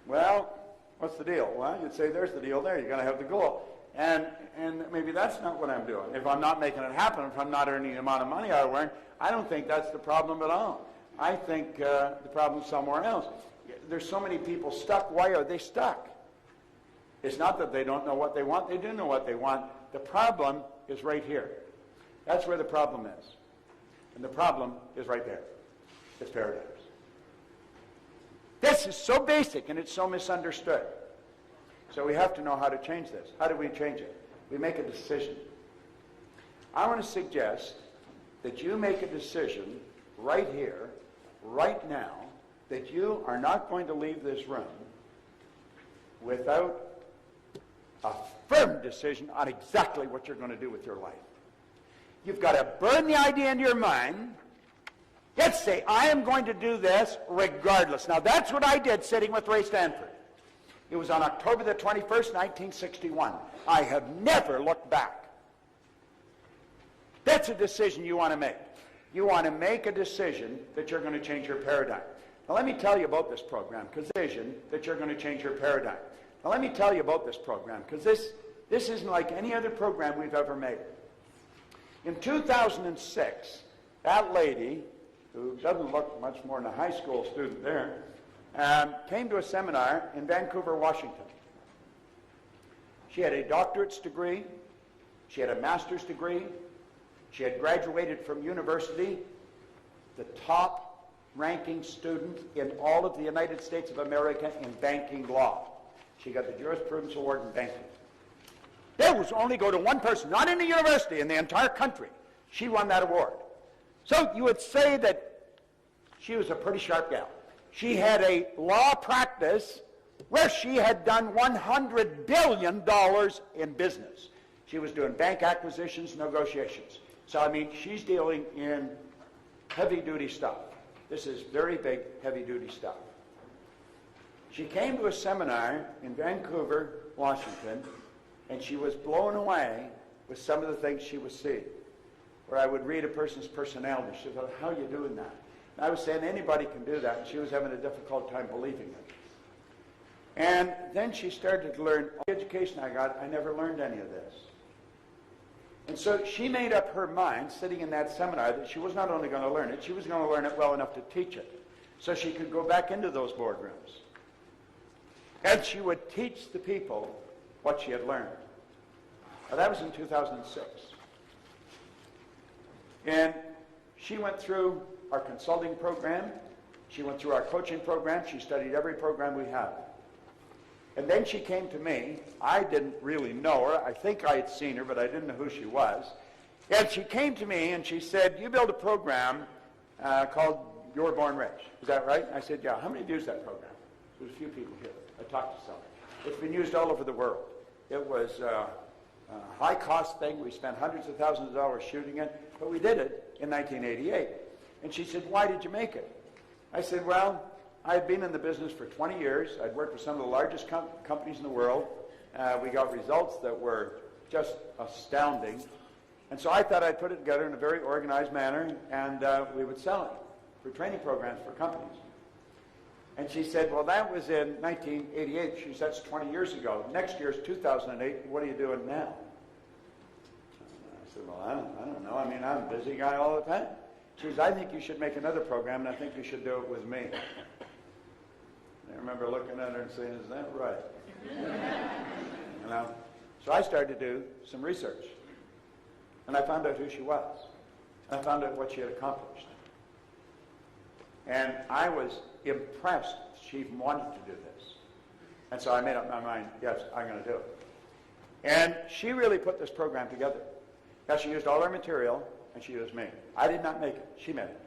Well, what's the deal? Well, you'd say there's the deal there. You're going to have the goal. And maybe that's not what I'm doing. If I'm not making it happen, if I'm not earning the amount of money I earn, I don't think that's the problem at all. I think the problem's somewhere else. There's so many people stuck. Why are they stuck? It's not that they don't know what they want. They do know what they want. The problem is right here. That's where the problem is. And the problem is right there. It's paradigms. This is so basic and it's so misunderstood. So we have to know how to change this. How do we change it? We make a decision. I want to suggest that you make a decision right here, right now, that you are not going to leave this room without a firm decision on exactly what you're going to do with your life. You've got to burn the idea into your mind. Let's say, I am going to do this regardless. Now, that's what I did sitting with Ray Stanford. It was on October the 21st, 1961. I have never looked back. That's a decision you want to make. You want to make a decision that you're going to change your paradigm. Now, let me tell you about this program, because decision that you're going to change your paradigm. Now, let me tell you about this program, because this isn't like any other program we've ever made. In 2006, that lady, who doesn't look much more than a high school student there, came to a seminar in Vancouver, Washington. She had a doctorate's degree. She had a master's degree. She had graduated from university, the top ranking student in all of the United States of America in banking law. She got the Jurisprudence Award in banking. There was only go to one person, not in the university, in the entire country. She won that award. So you would say that she was a pretty sharp gal. She had a law practice where she had done $100 billion in business. She was doing bank acquisitions, negotiations. So, I mean, she's dealing in heavy-duty stuff. This is very big, heavy-duty stuff. She came to a seminar in Vancouver, Washington, and she was blown away with some of the things she was seeing, where I would read a person's personality. She thought, how are you doing that? And I was saying, anybody can do that. And she was having a difficult time believing it. And then she started to learn, all the education I got, I never learned any of this. And so she made up her mind, sitting in that seminar, that she was not only going to learn it, she was going to learn it well enough to teach it, so she could go back into those boardrooms. And she would teach the people what she had learned. Now, that was in 2006. And she went through our consulting program. She went through our coaching program. She studied every program we have. And then she came to me. I didn't really know her. I think I had seen her, but I didn't know who she was. And she came to me and she said, you built a program called You Were Born Rich. Is that right? I said, yeah. How many have used that program? There's a few people here. I talked to some. It's been used all over the world. It was a high-cost thing. We spent hundreds of thousands of dollars shooting it, but we did it in 1988. And she said, why did you make it? I said, well, I had been in the business for 20 years. I'd worked with some of the largest companies in the world. We got results that were just astounding. And so I thought I'd put it together in a very organized manner, and we would sell it for training programs for companies. And she said, well, that was in 1988. She said, that's 20 years ago. Next year's 2008. What are you doing now? I said, well, I don't know. I mean, I'm a busy guy all the time. She says, I think you should make another program, and I think you should do it with me. And I remember looking at her and saying, is that right? You know? So I started to do some research. And I found out who she was. And I found out what she had accomplished. And I was impressed she even wanted to do this. And so I made up my mind, yes, I'm going to do it. And she really put this program together. Now, she used all her material, and she used me. I did not make it. She made it.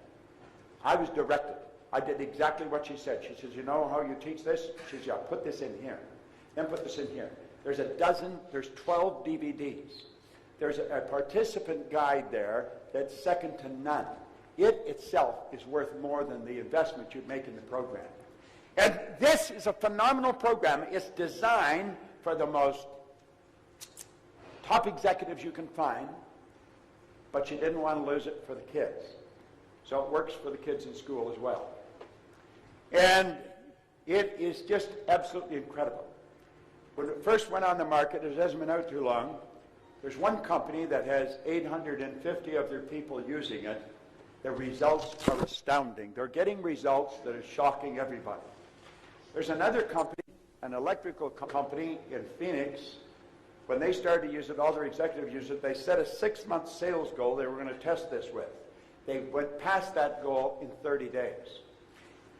I was directed. I did exactly what she said. She says, you know how you teach this? She says, yeah, put this in here. Then put this in here. There's 12 DVDs. There's a participant guide there that's second to none. It itself is worth more than the investment you'd make in the program. And this is a phenomenal program. It's designed for the most top executives you can find, but she didn't want to lose it for the kids. So it works for the kids in school as well. And it is just absolutely incredible. When it first went on the market, it hasn't been out too long. There's one company that has 850 of their people using it. The results are astounding. They're getting results that are shocking everybody. There's another company, an electrical company in Phoenix. When they started to use it, all their executives used it. They set a 6-month sales goal they were going to test this with. They went past that goal in 30 days.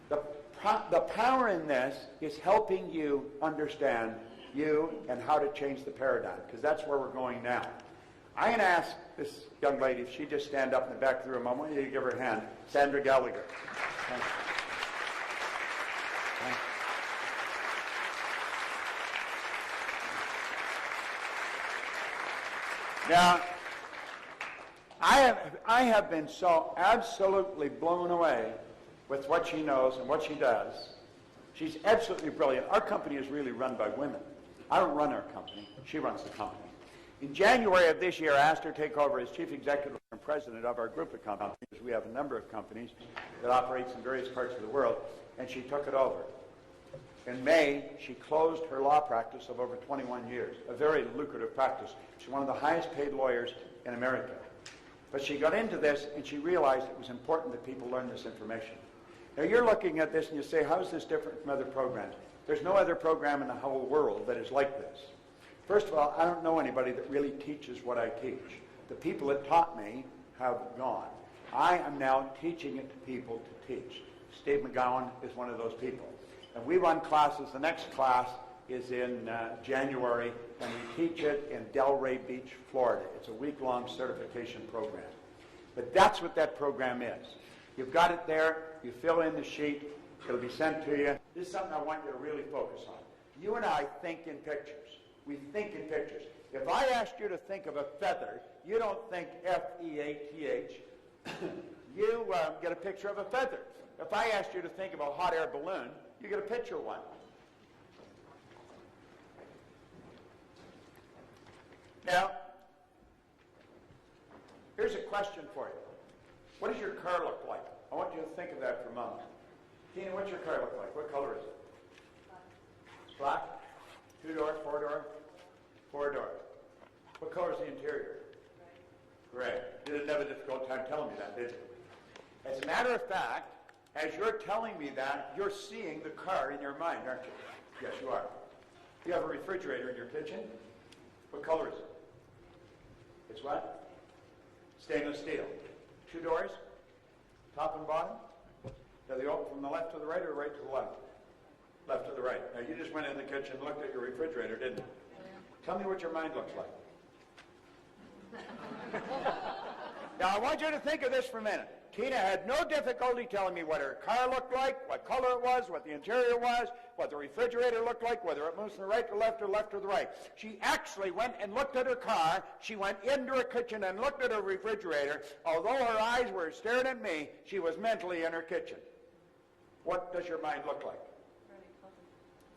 The power in this is helping you understand you and how to change the paradigm, because that's where we're going now. I'm going to ask this young lady if she'd just stand up in the back of the room. I want you to give her a hand. Sandra Gallagher. Thanks. Thanks. Now, I have been so absolutely blown away with what she knows and what she does. She's absolutely brilliant. Our company is really run by women. I don't run our company. She runs the company. In January of this year, I asked her to take over as chief executive and president of our group of companies. We have a number of companies that operate in various parts of the world, and she took it over. In May, she closed her law practice of over 21 years, a very lucrative practice. She's one of the highest paid lawyers in America. But she got into this, and she realized it was important that people learn this information. Now, you're looking at this, and you say, how is this different from other programs? There's no other program in the whole world that is like this. First of all, I don't know anybody that really teaches what I teach. The people that taught me have gone. I am now teaching it to people to teach. Steve McGowan is one of those people. And we run classes. The next class is in January, and we teach it in Delray Beach, Florida. It's a week-long certification program. But that's what that program is. You've got it there. You fill in the sheet. It'll be sent to you. This is something I want you to really focus on. You and I think in pictures. We think in pictures. If I asked you to think of a feather, you don't think F-E-A-T-H. You get a picture of a feather. If I asked you to think of a hot air balloon, you get a picture of one. Now, here's a question for you. What does your car look like? I want you to think of that for a moment. Tina, what's your car look like? What color is it? It's black? 2-door, 4-door? 4-door. What color is the interior? Gray. You didn't have a difficult time telling me that, did you? As a matter of fact, as you're telling me that, you're seeing the car in your mind, aren't you? Yes, you are. You have a refrigerator in your kitchen. What color is it? It's what? Stainless steel. 2 doors? Top and bottom? Do they open from the left to the right or right to the left? Left to the right. Now, you just went in the kitchen and looked at your refrigerator, didn't you? Tell me what your mind looks like. Now, I want you to think of this for a minute. Tina had no difficulty telling me what her car looked like, what color it was, what the interior was, what the refrigerator looked like, whether it moves from the right to the left or the right. She actually went and looked at her car. She went into her kitchen and looked at her refrigerator. Although her eyes were staring at me, she was mentally in her kitchen. What does your mind look like?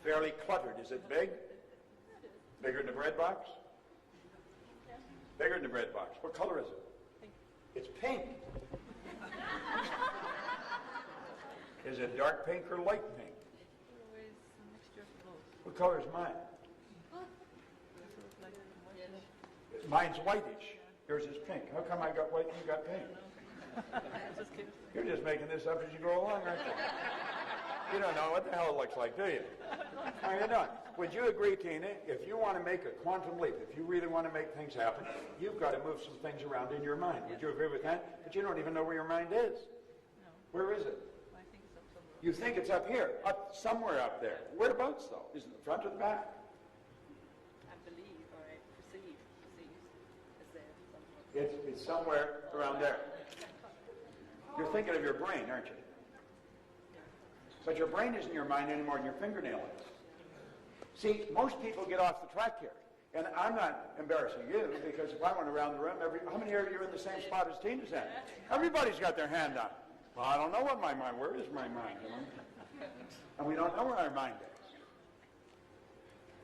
Fairly cluttered. Is it big? Bigger than the bread box? Bigger than the bread box. What color is it? Pink. It's pink. Is it dark pink or light pink? Always a mixture of both. What color is mine? Sort of like whitish. Mine's whitish. Yours is pink. How come I got white and you got pink? Just kidding. You're just making this up as you go along, aren't you? You don't know what the hell it looks like, do you? No, you don't. Would you agree, Tina, if you want to make a quantum leap, if you really want to make things happen, you've got to move some things around in your mind. Would you agree with that? But you don't even know where your mind is. No, Where is it? I think it's up somewhere. You think it's up here, up somewhere up there. Whereabouts, though? Is it the front or the back? I believe, or I perceive, it's there somewhere. It's somewhere around there. You're thinking of your brain, aren't you? But your brain isn't your mind any more than your fingernail is. See, most people get off the track here. And I'm not embarrassing you, because if I went around the room, how many of you are in the same spot as Tina's in? Everybody's got their hand up. Well, I don't know what my mind, where is my mind? You know? And we don't know where our mind is.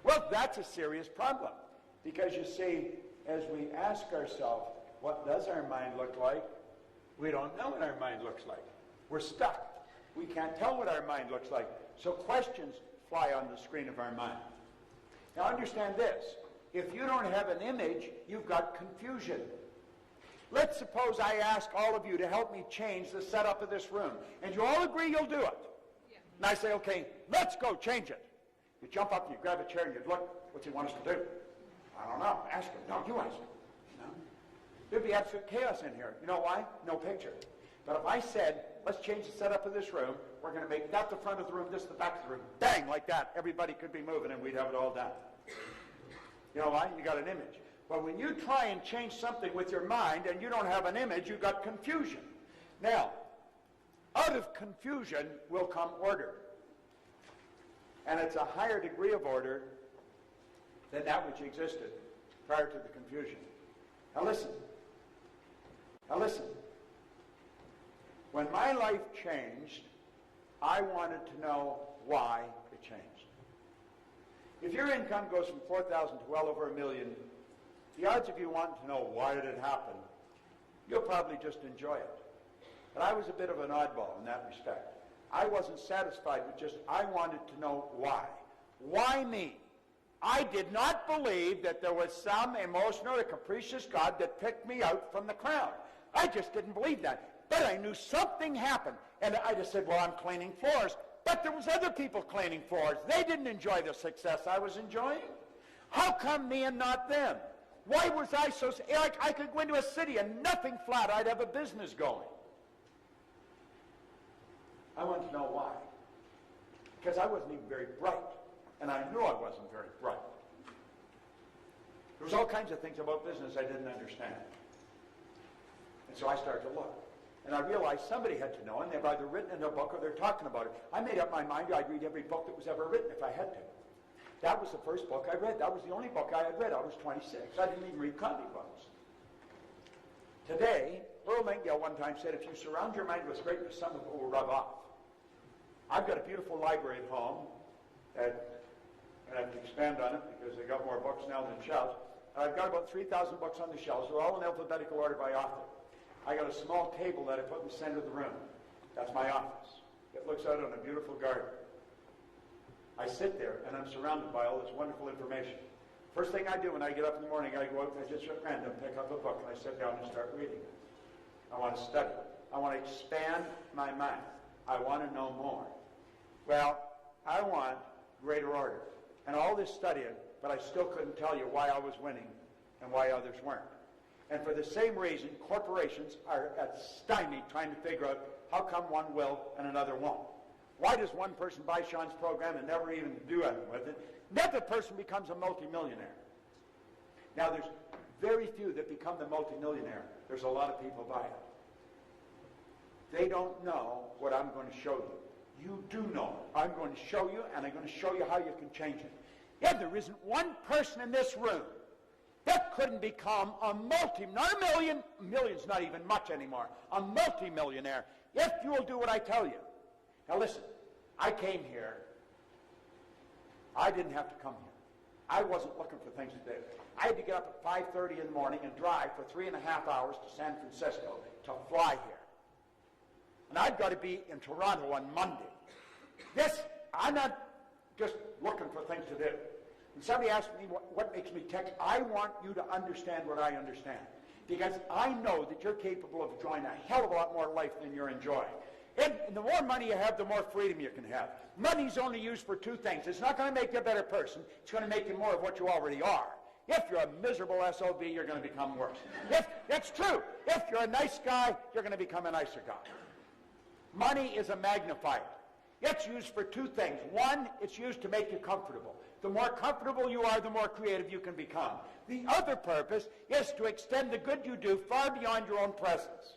Well, that's a serious problem. Because you see, as we ask ourselves, what does our mind look like? We don't know what our mind looks like. We're stuck. We can't tell what our mind looks like. So questions fly on the screen of our mind. Now understand this. If you don't have an image, you've got confusion. Let's suppose I ask all of you to help me change the setup of this room. And you all agree you'll do it. Yeah. And I say, okay, let's go change it. You jump up and you grab a chair and you look, what's he want us to do? I don't know. Ask him. No, you ask him. No. There'd be absolute chaos in here. You know why? No picture. But if I said, let's change the setup of this room, we're going to make that the front of the room, this the back of the room, bang, like that, everybody could be moving and we'd have it all done. You know why? You got an image. Well, when you try and change something with your mind and you don't have an image, you've got confusion. Now, out of confusion will come order. And it's a higher degree of order than that which existed prior to the confusion. Now listen. Now listen. When my life changed, I wanted to know why it changed. If your income goes from 4,000 to well over $1 million, the odds of you wanting to know why did it happen, you'll probably just enjoy it. But I was a bit of an oddball in that respect. I wasn't satisfied with just, I wanted to know why. Why me? I did not believe that there was some emotional or capricious God that picked me out from the crowd. I just didn't believe that. But I knew something happened. And I just said, well, I'm cleaning floors. But there was other people cleaning floors. They didn't enjoy the success I was enjoying. How come me and not them? Why was I so... Like I could go into a city and nothing flat. I'd have a business going. I wanted to know why. Because I wasn't even very bright. And I knew I wasn't very bright. There was all kinds of things about business I didn't understand. And so I started to look. And I realized somebody had to know, and they've either written in a book or they're talking about it. I made up my mind I'd read every book that was ever written if I had to. That was the first book I read. That was the only book I had read. I was 26. I didn't even read comic books. Today, Earl Nightingale one time said, if you surround your mind with greatness, some of it will rub off. I've got a beautiful library at home that I have to expand on it because I got more books now than shelves. I've got about 3,000 books on the shelves. They're all in alphabetical order by author. I got a small table that I put in the center of the room. That's my office. It looks out on a beautiful garden. I sit there and I'm surrounded by all this wonderful information. First thing I do when I get up in the morning, I go out and I just at random pick up a book and I sit down and start reading it. I want to study it. I want to expand my mind. I want to know more. Well, I want greater order. And all this studying, but I still couldn't tell you why I was winning and why others weren't. And for the same reason, corporations are at stymie trying to figure out how come one will and another won't. Why does one person buy Sean's program and never even do anything with it? Another person becomes a multimillionaire. Now, there's very few that become the multimillionaire. There's a lot of people buy it. They don't know what I'm going to show you. You do know it. I'm going to show you, and I'm going to show you how you can change it. Yeah, there isn't one person in this room that couldn't become a not a million, million's not even much anymore, a multimillionaire, if you will do what I tell you. Now listen, I came here. I didn't have to come here. I wasn't looking for things to do. I had to get up at 5:30 in the morning and drive for 3.5 hours to San Francisco to fly here. And I've got to be in Toronto on Monday. I'm not just looking for things to do. And somebody asked me what makes me tick. I want you to understand what I understand. Because I know that you're capable of enjoying a hell of a lot more life than you're enjoying. And the more money you have, the more freedom you can have. Money's only used for two things. It's not going to make you a better person. It's going to make you more of what you already are. If you're a miserable SOB, you're going to become worse. It's true. If you're a nice guy, you're going to become a nicer guy. Money is a magnifier. It's used for two things. One, it's used to make you comfortable. The more comfortable you are, the more creative you can become. The other purpose is to extend the good you do far beyond your own presence.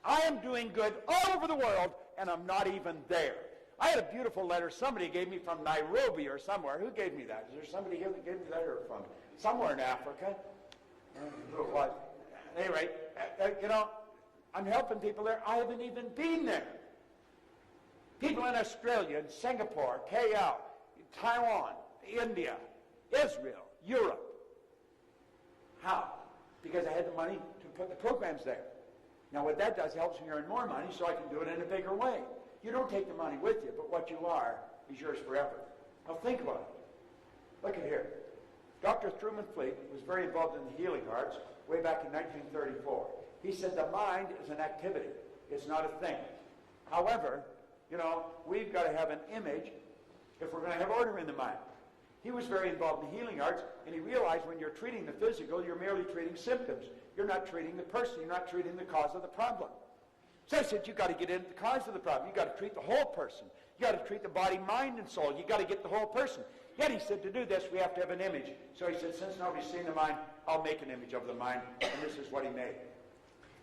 I am doing good all over the world, and I'm not even there. I had a beautiful letter somebody gave me from Nairobi or somewhere. Who gave me that? Is there somebody here that gave me that, or from somewhere in Africa? Who it was? At any rate, I'm helping people there. I haven't even been there. People in Australia, in Singapore, KL, Taiwan, India, Israel, Europe. How? Because I had the money to put the programs there. Now what that does helps me earn more money so I can do it in a bigger way. You don't take the money with you, but what you are is yours forever. Now think about it. Look at here. Dr. Truman Fleet was very involved in the healing arts way back in 1934. He said the mind is an activity. It's not a thing. However, we've got to have an image if we're going to have order in the mind. He was very involved in the healing arts, and he realized when you're treating the physical, you're merely treating symptoms. You're not treating the person. You're not treating the cause of the problem. So I said, you've got to get into the cause of the problem. You've got to treat the whole person. You've got to treat the body, mind, and soul. You've got to get the whole person. Yet he said, to do this, we have to have an image. So he said, since nobody's seen the mind, I'll make an image of the mind, and this is what he made.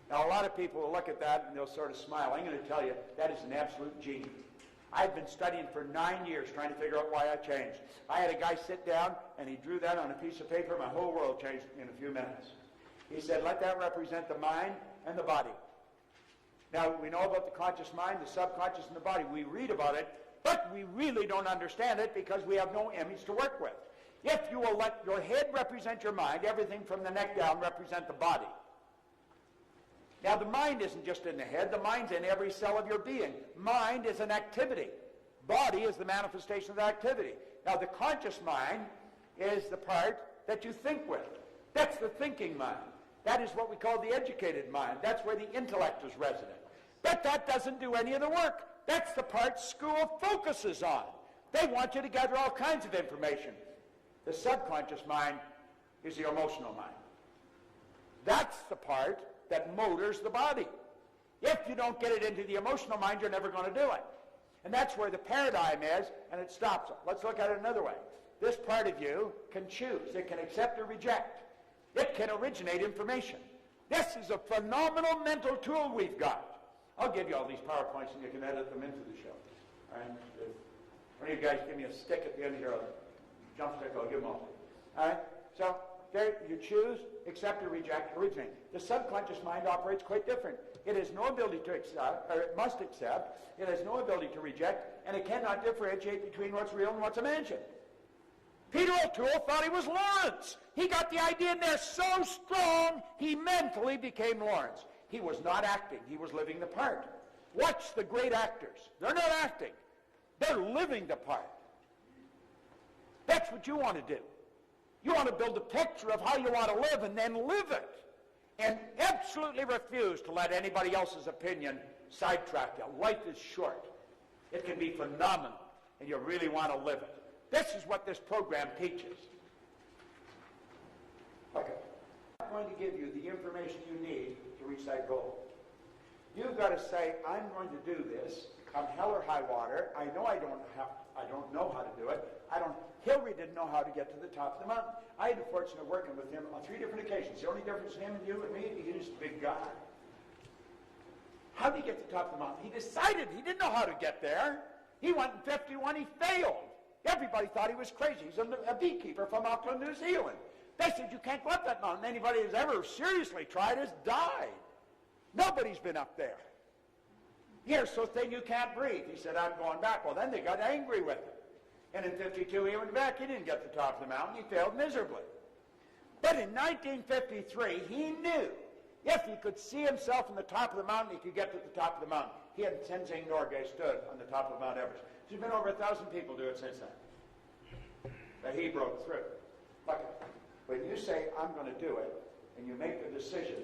Now, a lot of people will look at that, and they'll sort of smile. I'm going to tell you, that is an absolute genius. I've been studying for 9 years trying to figure out why I changed. I had a guy sit down, and he drew that on a piece of paper. My whole world changed in a few minutes. He said, let that represent the mind and the body. Now, we know about the conscious mind, the subconscious, and the body. We read about it, but we really don't understand it because we have no image to work with. If you will let your head represent your mind, everything from the neck down represent the body. Now, the mind isn't just in the head. The mind's in every cell of your being. Mind is an activity. Body is the manifestation of the activity. Now, the conscious mind is the part that you think with. That's the thinking mind. That is what we call the educated mind. That's where the intellect is resident. But that doesn't do any of the work. That's the part school focuses on. They want you to gather all kinds of information. The subconscious mind is the emotional mind. That's the part that motors the body. If you don't get it into the emotional mind, you're never going to do it. And that's where the paradigm is, and it stops it. Let's look at it another way. This part of you can choose. It can accept or reject. It can originate information. This is a phenomenal mental tool we've got. I'll give you all these PowerPoints and you can edit them into the show. All right? If one of you guys give me a stick at the end of your jump stick, I'll give them all. All right? So there you choose, accept or reject, originate. The subconscious mind operates quite different. It has no ability to accept, or it must accept. It has no ability to reject, and it cannot differentiate between what's real and what's imagined. Peter O'Toole thought he was Lawrence. He got the idea in there so strong, he mentally became Lawrence. He was not acting. He was living the part. Watch the great actors. They're not acting. They're living the part. That's what you want to do. You want to build a picture of how you want to live and then live it. And absolutely refuse to let anybody else's opinion sidetrack you. Life is short. It can be phenomenal, and you really want to live it. This is what this program teaches. Okay. I'm going to give you the information you need to reach that goal. You've got to say, I'm going to do this, come hell or high water. I know I don't know how to do it. Hillary didn't know know how to get to the top of the mountain. I had the fortune of working with him on 3 different occasions. The only difference in him and you and me, he's a big guy. How did he get to the top of the mountain? He decided he didn't know how to get there. He went in 51, he failed. Everybody thought he was crazy. He's a beekeeper from Auckland, New Zealand. They said, you can't go up that mountain. Anybody who's ever seriously tried has died. Nobody's been up there. You're so thin you can't breathe. He said, I'm going back. Well, then they got angry with him. And in 52, he went back. He didn't get to the top of the mountain. He failed miserably. But in 1953, he knew if he could see himself on the top of the mountain, he could get to the top of the mountain. He and Tenzing Norgay stood on the top of Mount Everest. There's been over 1,000 people do it since then. But he broke through. Look, when you say, I'm going to do it, and you make the decision,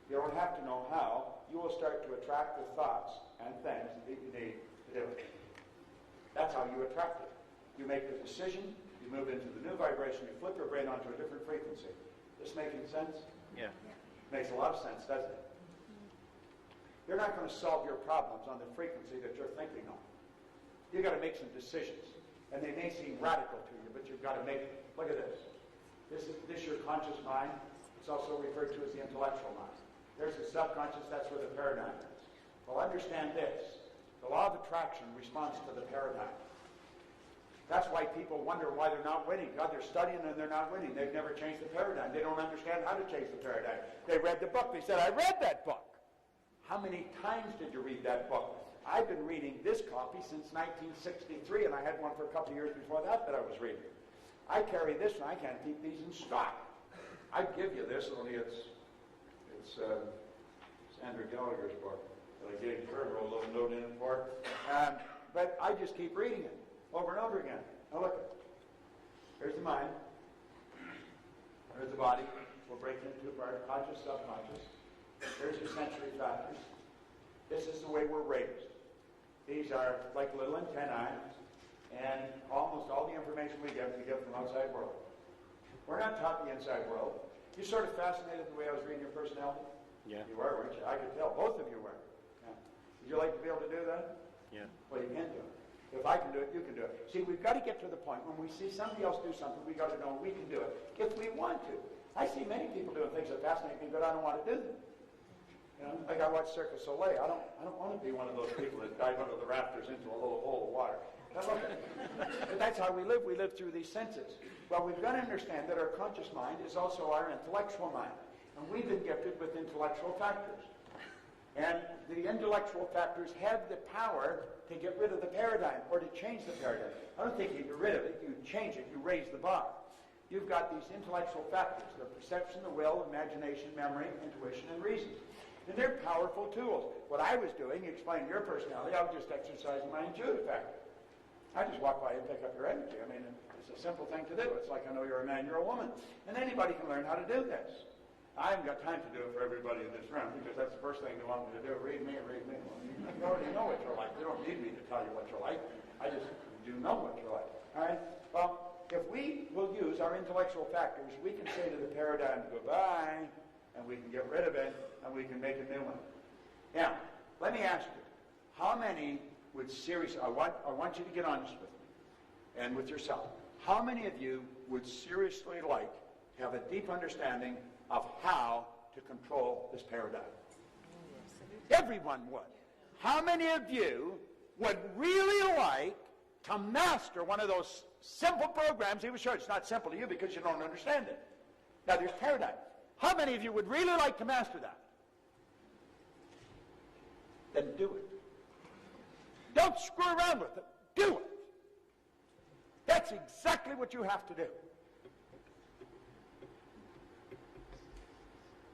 you don't have to know how, you will start to attract the thoughts and things that you need to do it. That's how you attract it. You make the decision, you move into the new vibration, you flip your brain onto a different frequency. This making sense? Yeah. Makes a lot of sense, doesn't it? You're not going to solve your problems on the frequency that you're thinking on. You've got to make some decisions. And they may seem radical to you, but you've got to make them. Look at this. This your conscious mind. It's also referred to as the intellectual mind. There's the subconscious, that's where the paradigm is. Well, understand this. The law of attraction responds to the paradigm. That's why people wonder why they're not winning. God, they're studying and they're not winning. They've never changed the paradigm. They don't understand how to change the paradigm. They read the book. They said, I read that book. How many times did you read that book? I've been reading this copy since 1963, and I had one for a couple of years before that I was reading. I carry this, and I can't keep these in stock. I'd give you this, only it's Andrew Gallagher's book that I gave Trevor a little note in it for. But I just keep reading it over and over again. Now look, here's the mind. There's the body. We'll break it into two parts, conscious, subconscious. Here's your sensory factors. This is the way we're raised. These are like little antennae, and almost all the information we get from outside world. We're not taught the inside world. You sort of fascinated the way I was reading your personality? Yeah. You were, weren't you? I could tell. Both of you were. Yeah. Would you like to be able to do that? Yeah. Well, you can do it. If I can do it, you can do it. See, we've got to get to the point when we see somebody else do something, we've got to know we can do it if we want to. I see many people doing things that fascinate me, but I don't want to do them. You know, like I watch Cirque du Soleil. I don't want to be one of those people that dive under the rafters into a little hole of water. But that's how we live. We live through these senses. Well, we've got to understand that our conscious mind is also our intellectual mind. And we've been gifted with intellectual factors. And the intellectual factors have the power to get rid of the paradigm or to change the paradigm. I don't think you get rid of it. You change it. You raise the bar. You've got these intellectual factors, the perception, the will, imagination, memory, intuition, and reason. And they're powerful tools. What I was doing, explaining your personality, I was just exercising my intuitive factor. I just walk by and pick up your energy. I mean, it's a simple thing to do. It's like I know you're a man, you're a woman. And anybody can learn how to do this. I haven't got time to do it for everybody in this room because that's the first thing they want me to do. Read me, read me. Well, you already know what you're like. You don't need me to tell you what you're like. I just do know what you're like. All right? Well, if we will use our intellectual factors, we can say to the paradigm, goodbye, and we can get rid of it, and we can make a new one. Now, let me ask you, how many would seriously, I want you to get honest with me and with yourself. How many of you would seriously like to have a deep understanding of how to control this paradigm? Everyone would. How many of you would really like to master one of those simple programs he was showing? It's not simple to you because you don't understand it. Now, there's paradigm. How many of you would really like to master that? Then do it. Don't screw around with it. Do it. That's exactly what you have to do.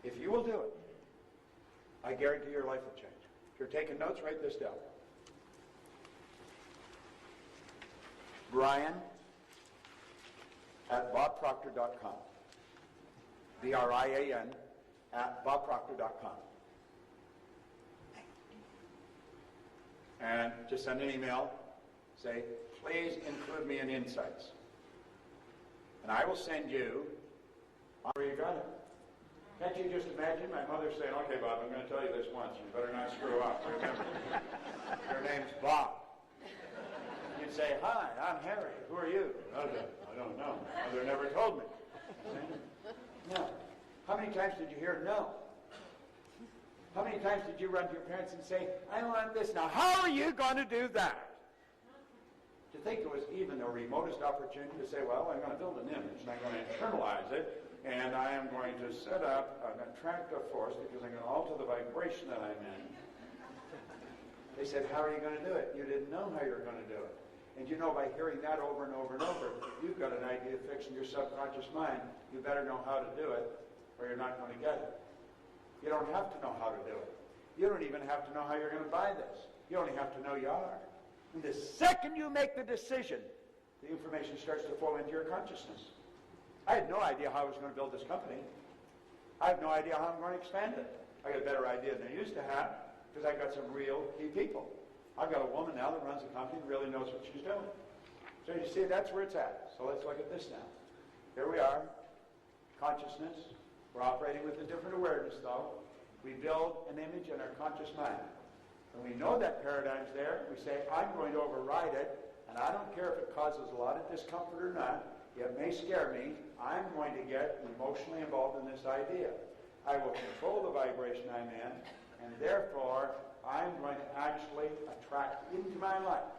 If you will do it, I guarantee your life will change. If you're taking notes, write this down. Brian at bobproctor.com. BRIAN at bobproctor.com. And just send an email. Say, please include me in Insights. And I will send you where you got it. Can't you just imagine my mother saying, okay, Bob, I'm going to tell you this once. You better not screw up. Remember, your name's Bob. You'd and say, "Hi, I'm Harry. Who are you?" "Mother, I don't know. Mother never told me." No. How many times did you hear no? How many times did you run to your parents and say, "I want this now. How are you going to do that?" To think there was even the remotest opportunity to say, "Well, I'm going to build an image and I'm going to internalize it and I am going to set up an attractive force because I'm going to alter the vibration that I'm in." They said, "How are you going to do it?" You didn't know how you were going to do it. And you know, by hearing that over and over and over, you've got an idea fixed in your subconscious mind. You better know how to do it or you're not going to get it. You don't have to know how to do it. You don't even have to know how you're going to buy this. You only have to know you are. And the second you make the decision, the information starts to flow into your consciousness. I had no idea how I was going to build this company. I have no idea how I'm going to expand it. I got a better idea than I used to have because I got some real key people. I've got a woman now that runs a company and really knows what she's doing. So you see, that's where it's at. So let's look at this now. Here we are, consciousness. We're operating with a different awareness, though. We build an image in our conscious mind. When we know that paradigm's there, we say, "I'm going to override it, and I don't care if it causes a lot of discomfort or not. It may scare me. I'm going to get emotionally involved in this idea. I will control the vibration I'm in, and therefore, I'm going to actually attract into my life.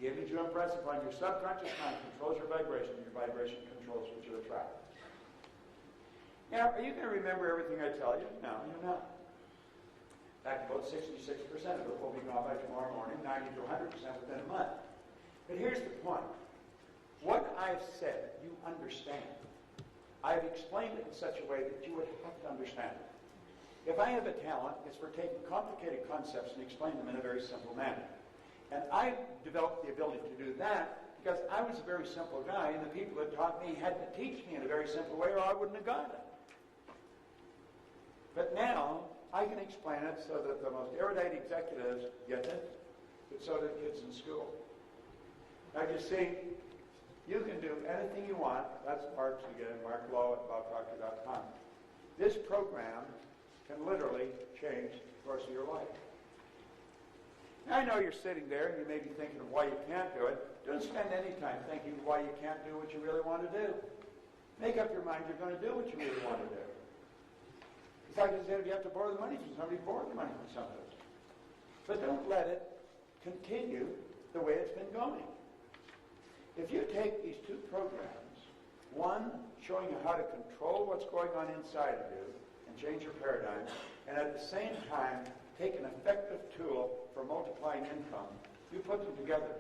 The image you impress upon your subconscious mind controls your vibration. Your vibration controls what you attract." Now, are you going to remember everything I tell you? No, you're not. In fact, about 66% of it will be gone by tomorrow morning, 90 to 100% within a month. But here's the point. What I've said, you understand. I've explained it in such a way that you would have to understand it. If I have a talent, it's for taking complicated concepts and explaining them in a very simple manner. And I developed the ability to do that because I was a very simple guy, and the people that taught me had to teach me in a very simple way or I wouldn't have got it. But now, I can explain it so that the most erudite executives get it, but so do kids in school. Now, you see, you can do anything you want. That's Mark's again, Mark Lowe at BobProctor.com. This program can literally change the course of your life. Now, I know you're sitting there and you may be thinking of why you can't do it. Don't spend any time thinking why you can't do what you really want to do. Make up your mind you're going to do what you really want to do. It's like I said, if you have to borrow the money from somebody, borrow the money from somebody. But don't let it continue the way it's been going. If you take these two programs, one showing you how to control what's going on inside of you and change your paradigm, and at the same time take an effective tool for multiplying income, you put them together,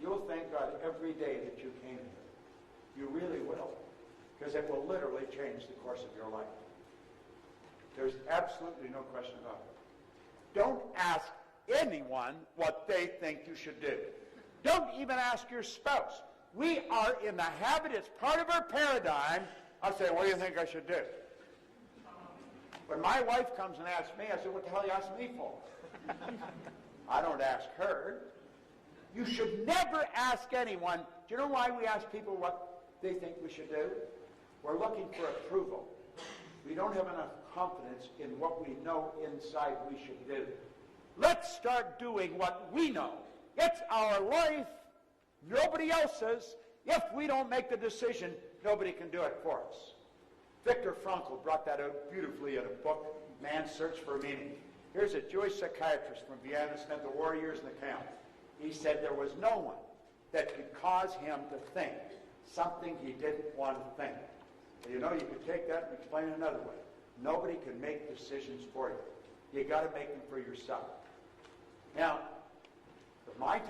you'll thank God every day that you came here. You really will, because it will literally change the course of your life. There's absolutely no question about it. Don't ask anyone what they think you should do. Don't even ask your spouse. We are in the habit, it's part of our paradigm, of saying, "What do you think I should do?" When my wife comes and asks me, I say, "What the hell you ask me for?" I don't ask her. You should never ask anyone. Do you know why we ask people what they think we should do? We're looking for approval. We don't have enough confidence in what we know inside we should do. Let's start doing what we know. It's our life, nobody else's. If we don't make the decision, nobody can do it for us. Viktor Frankl brought that out beautifully in a book, Man's Search for Meaning. Here's a Jewish psychiatrist from Vienna, spent the war years in the camp. He said there was no one that could cause him to think something he didn't want to think. You know, you could take that and explain it another way. Nobody can make decisions for you. You got to make them for yourself. Now, my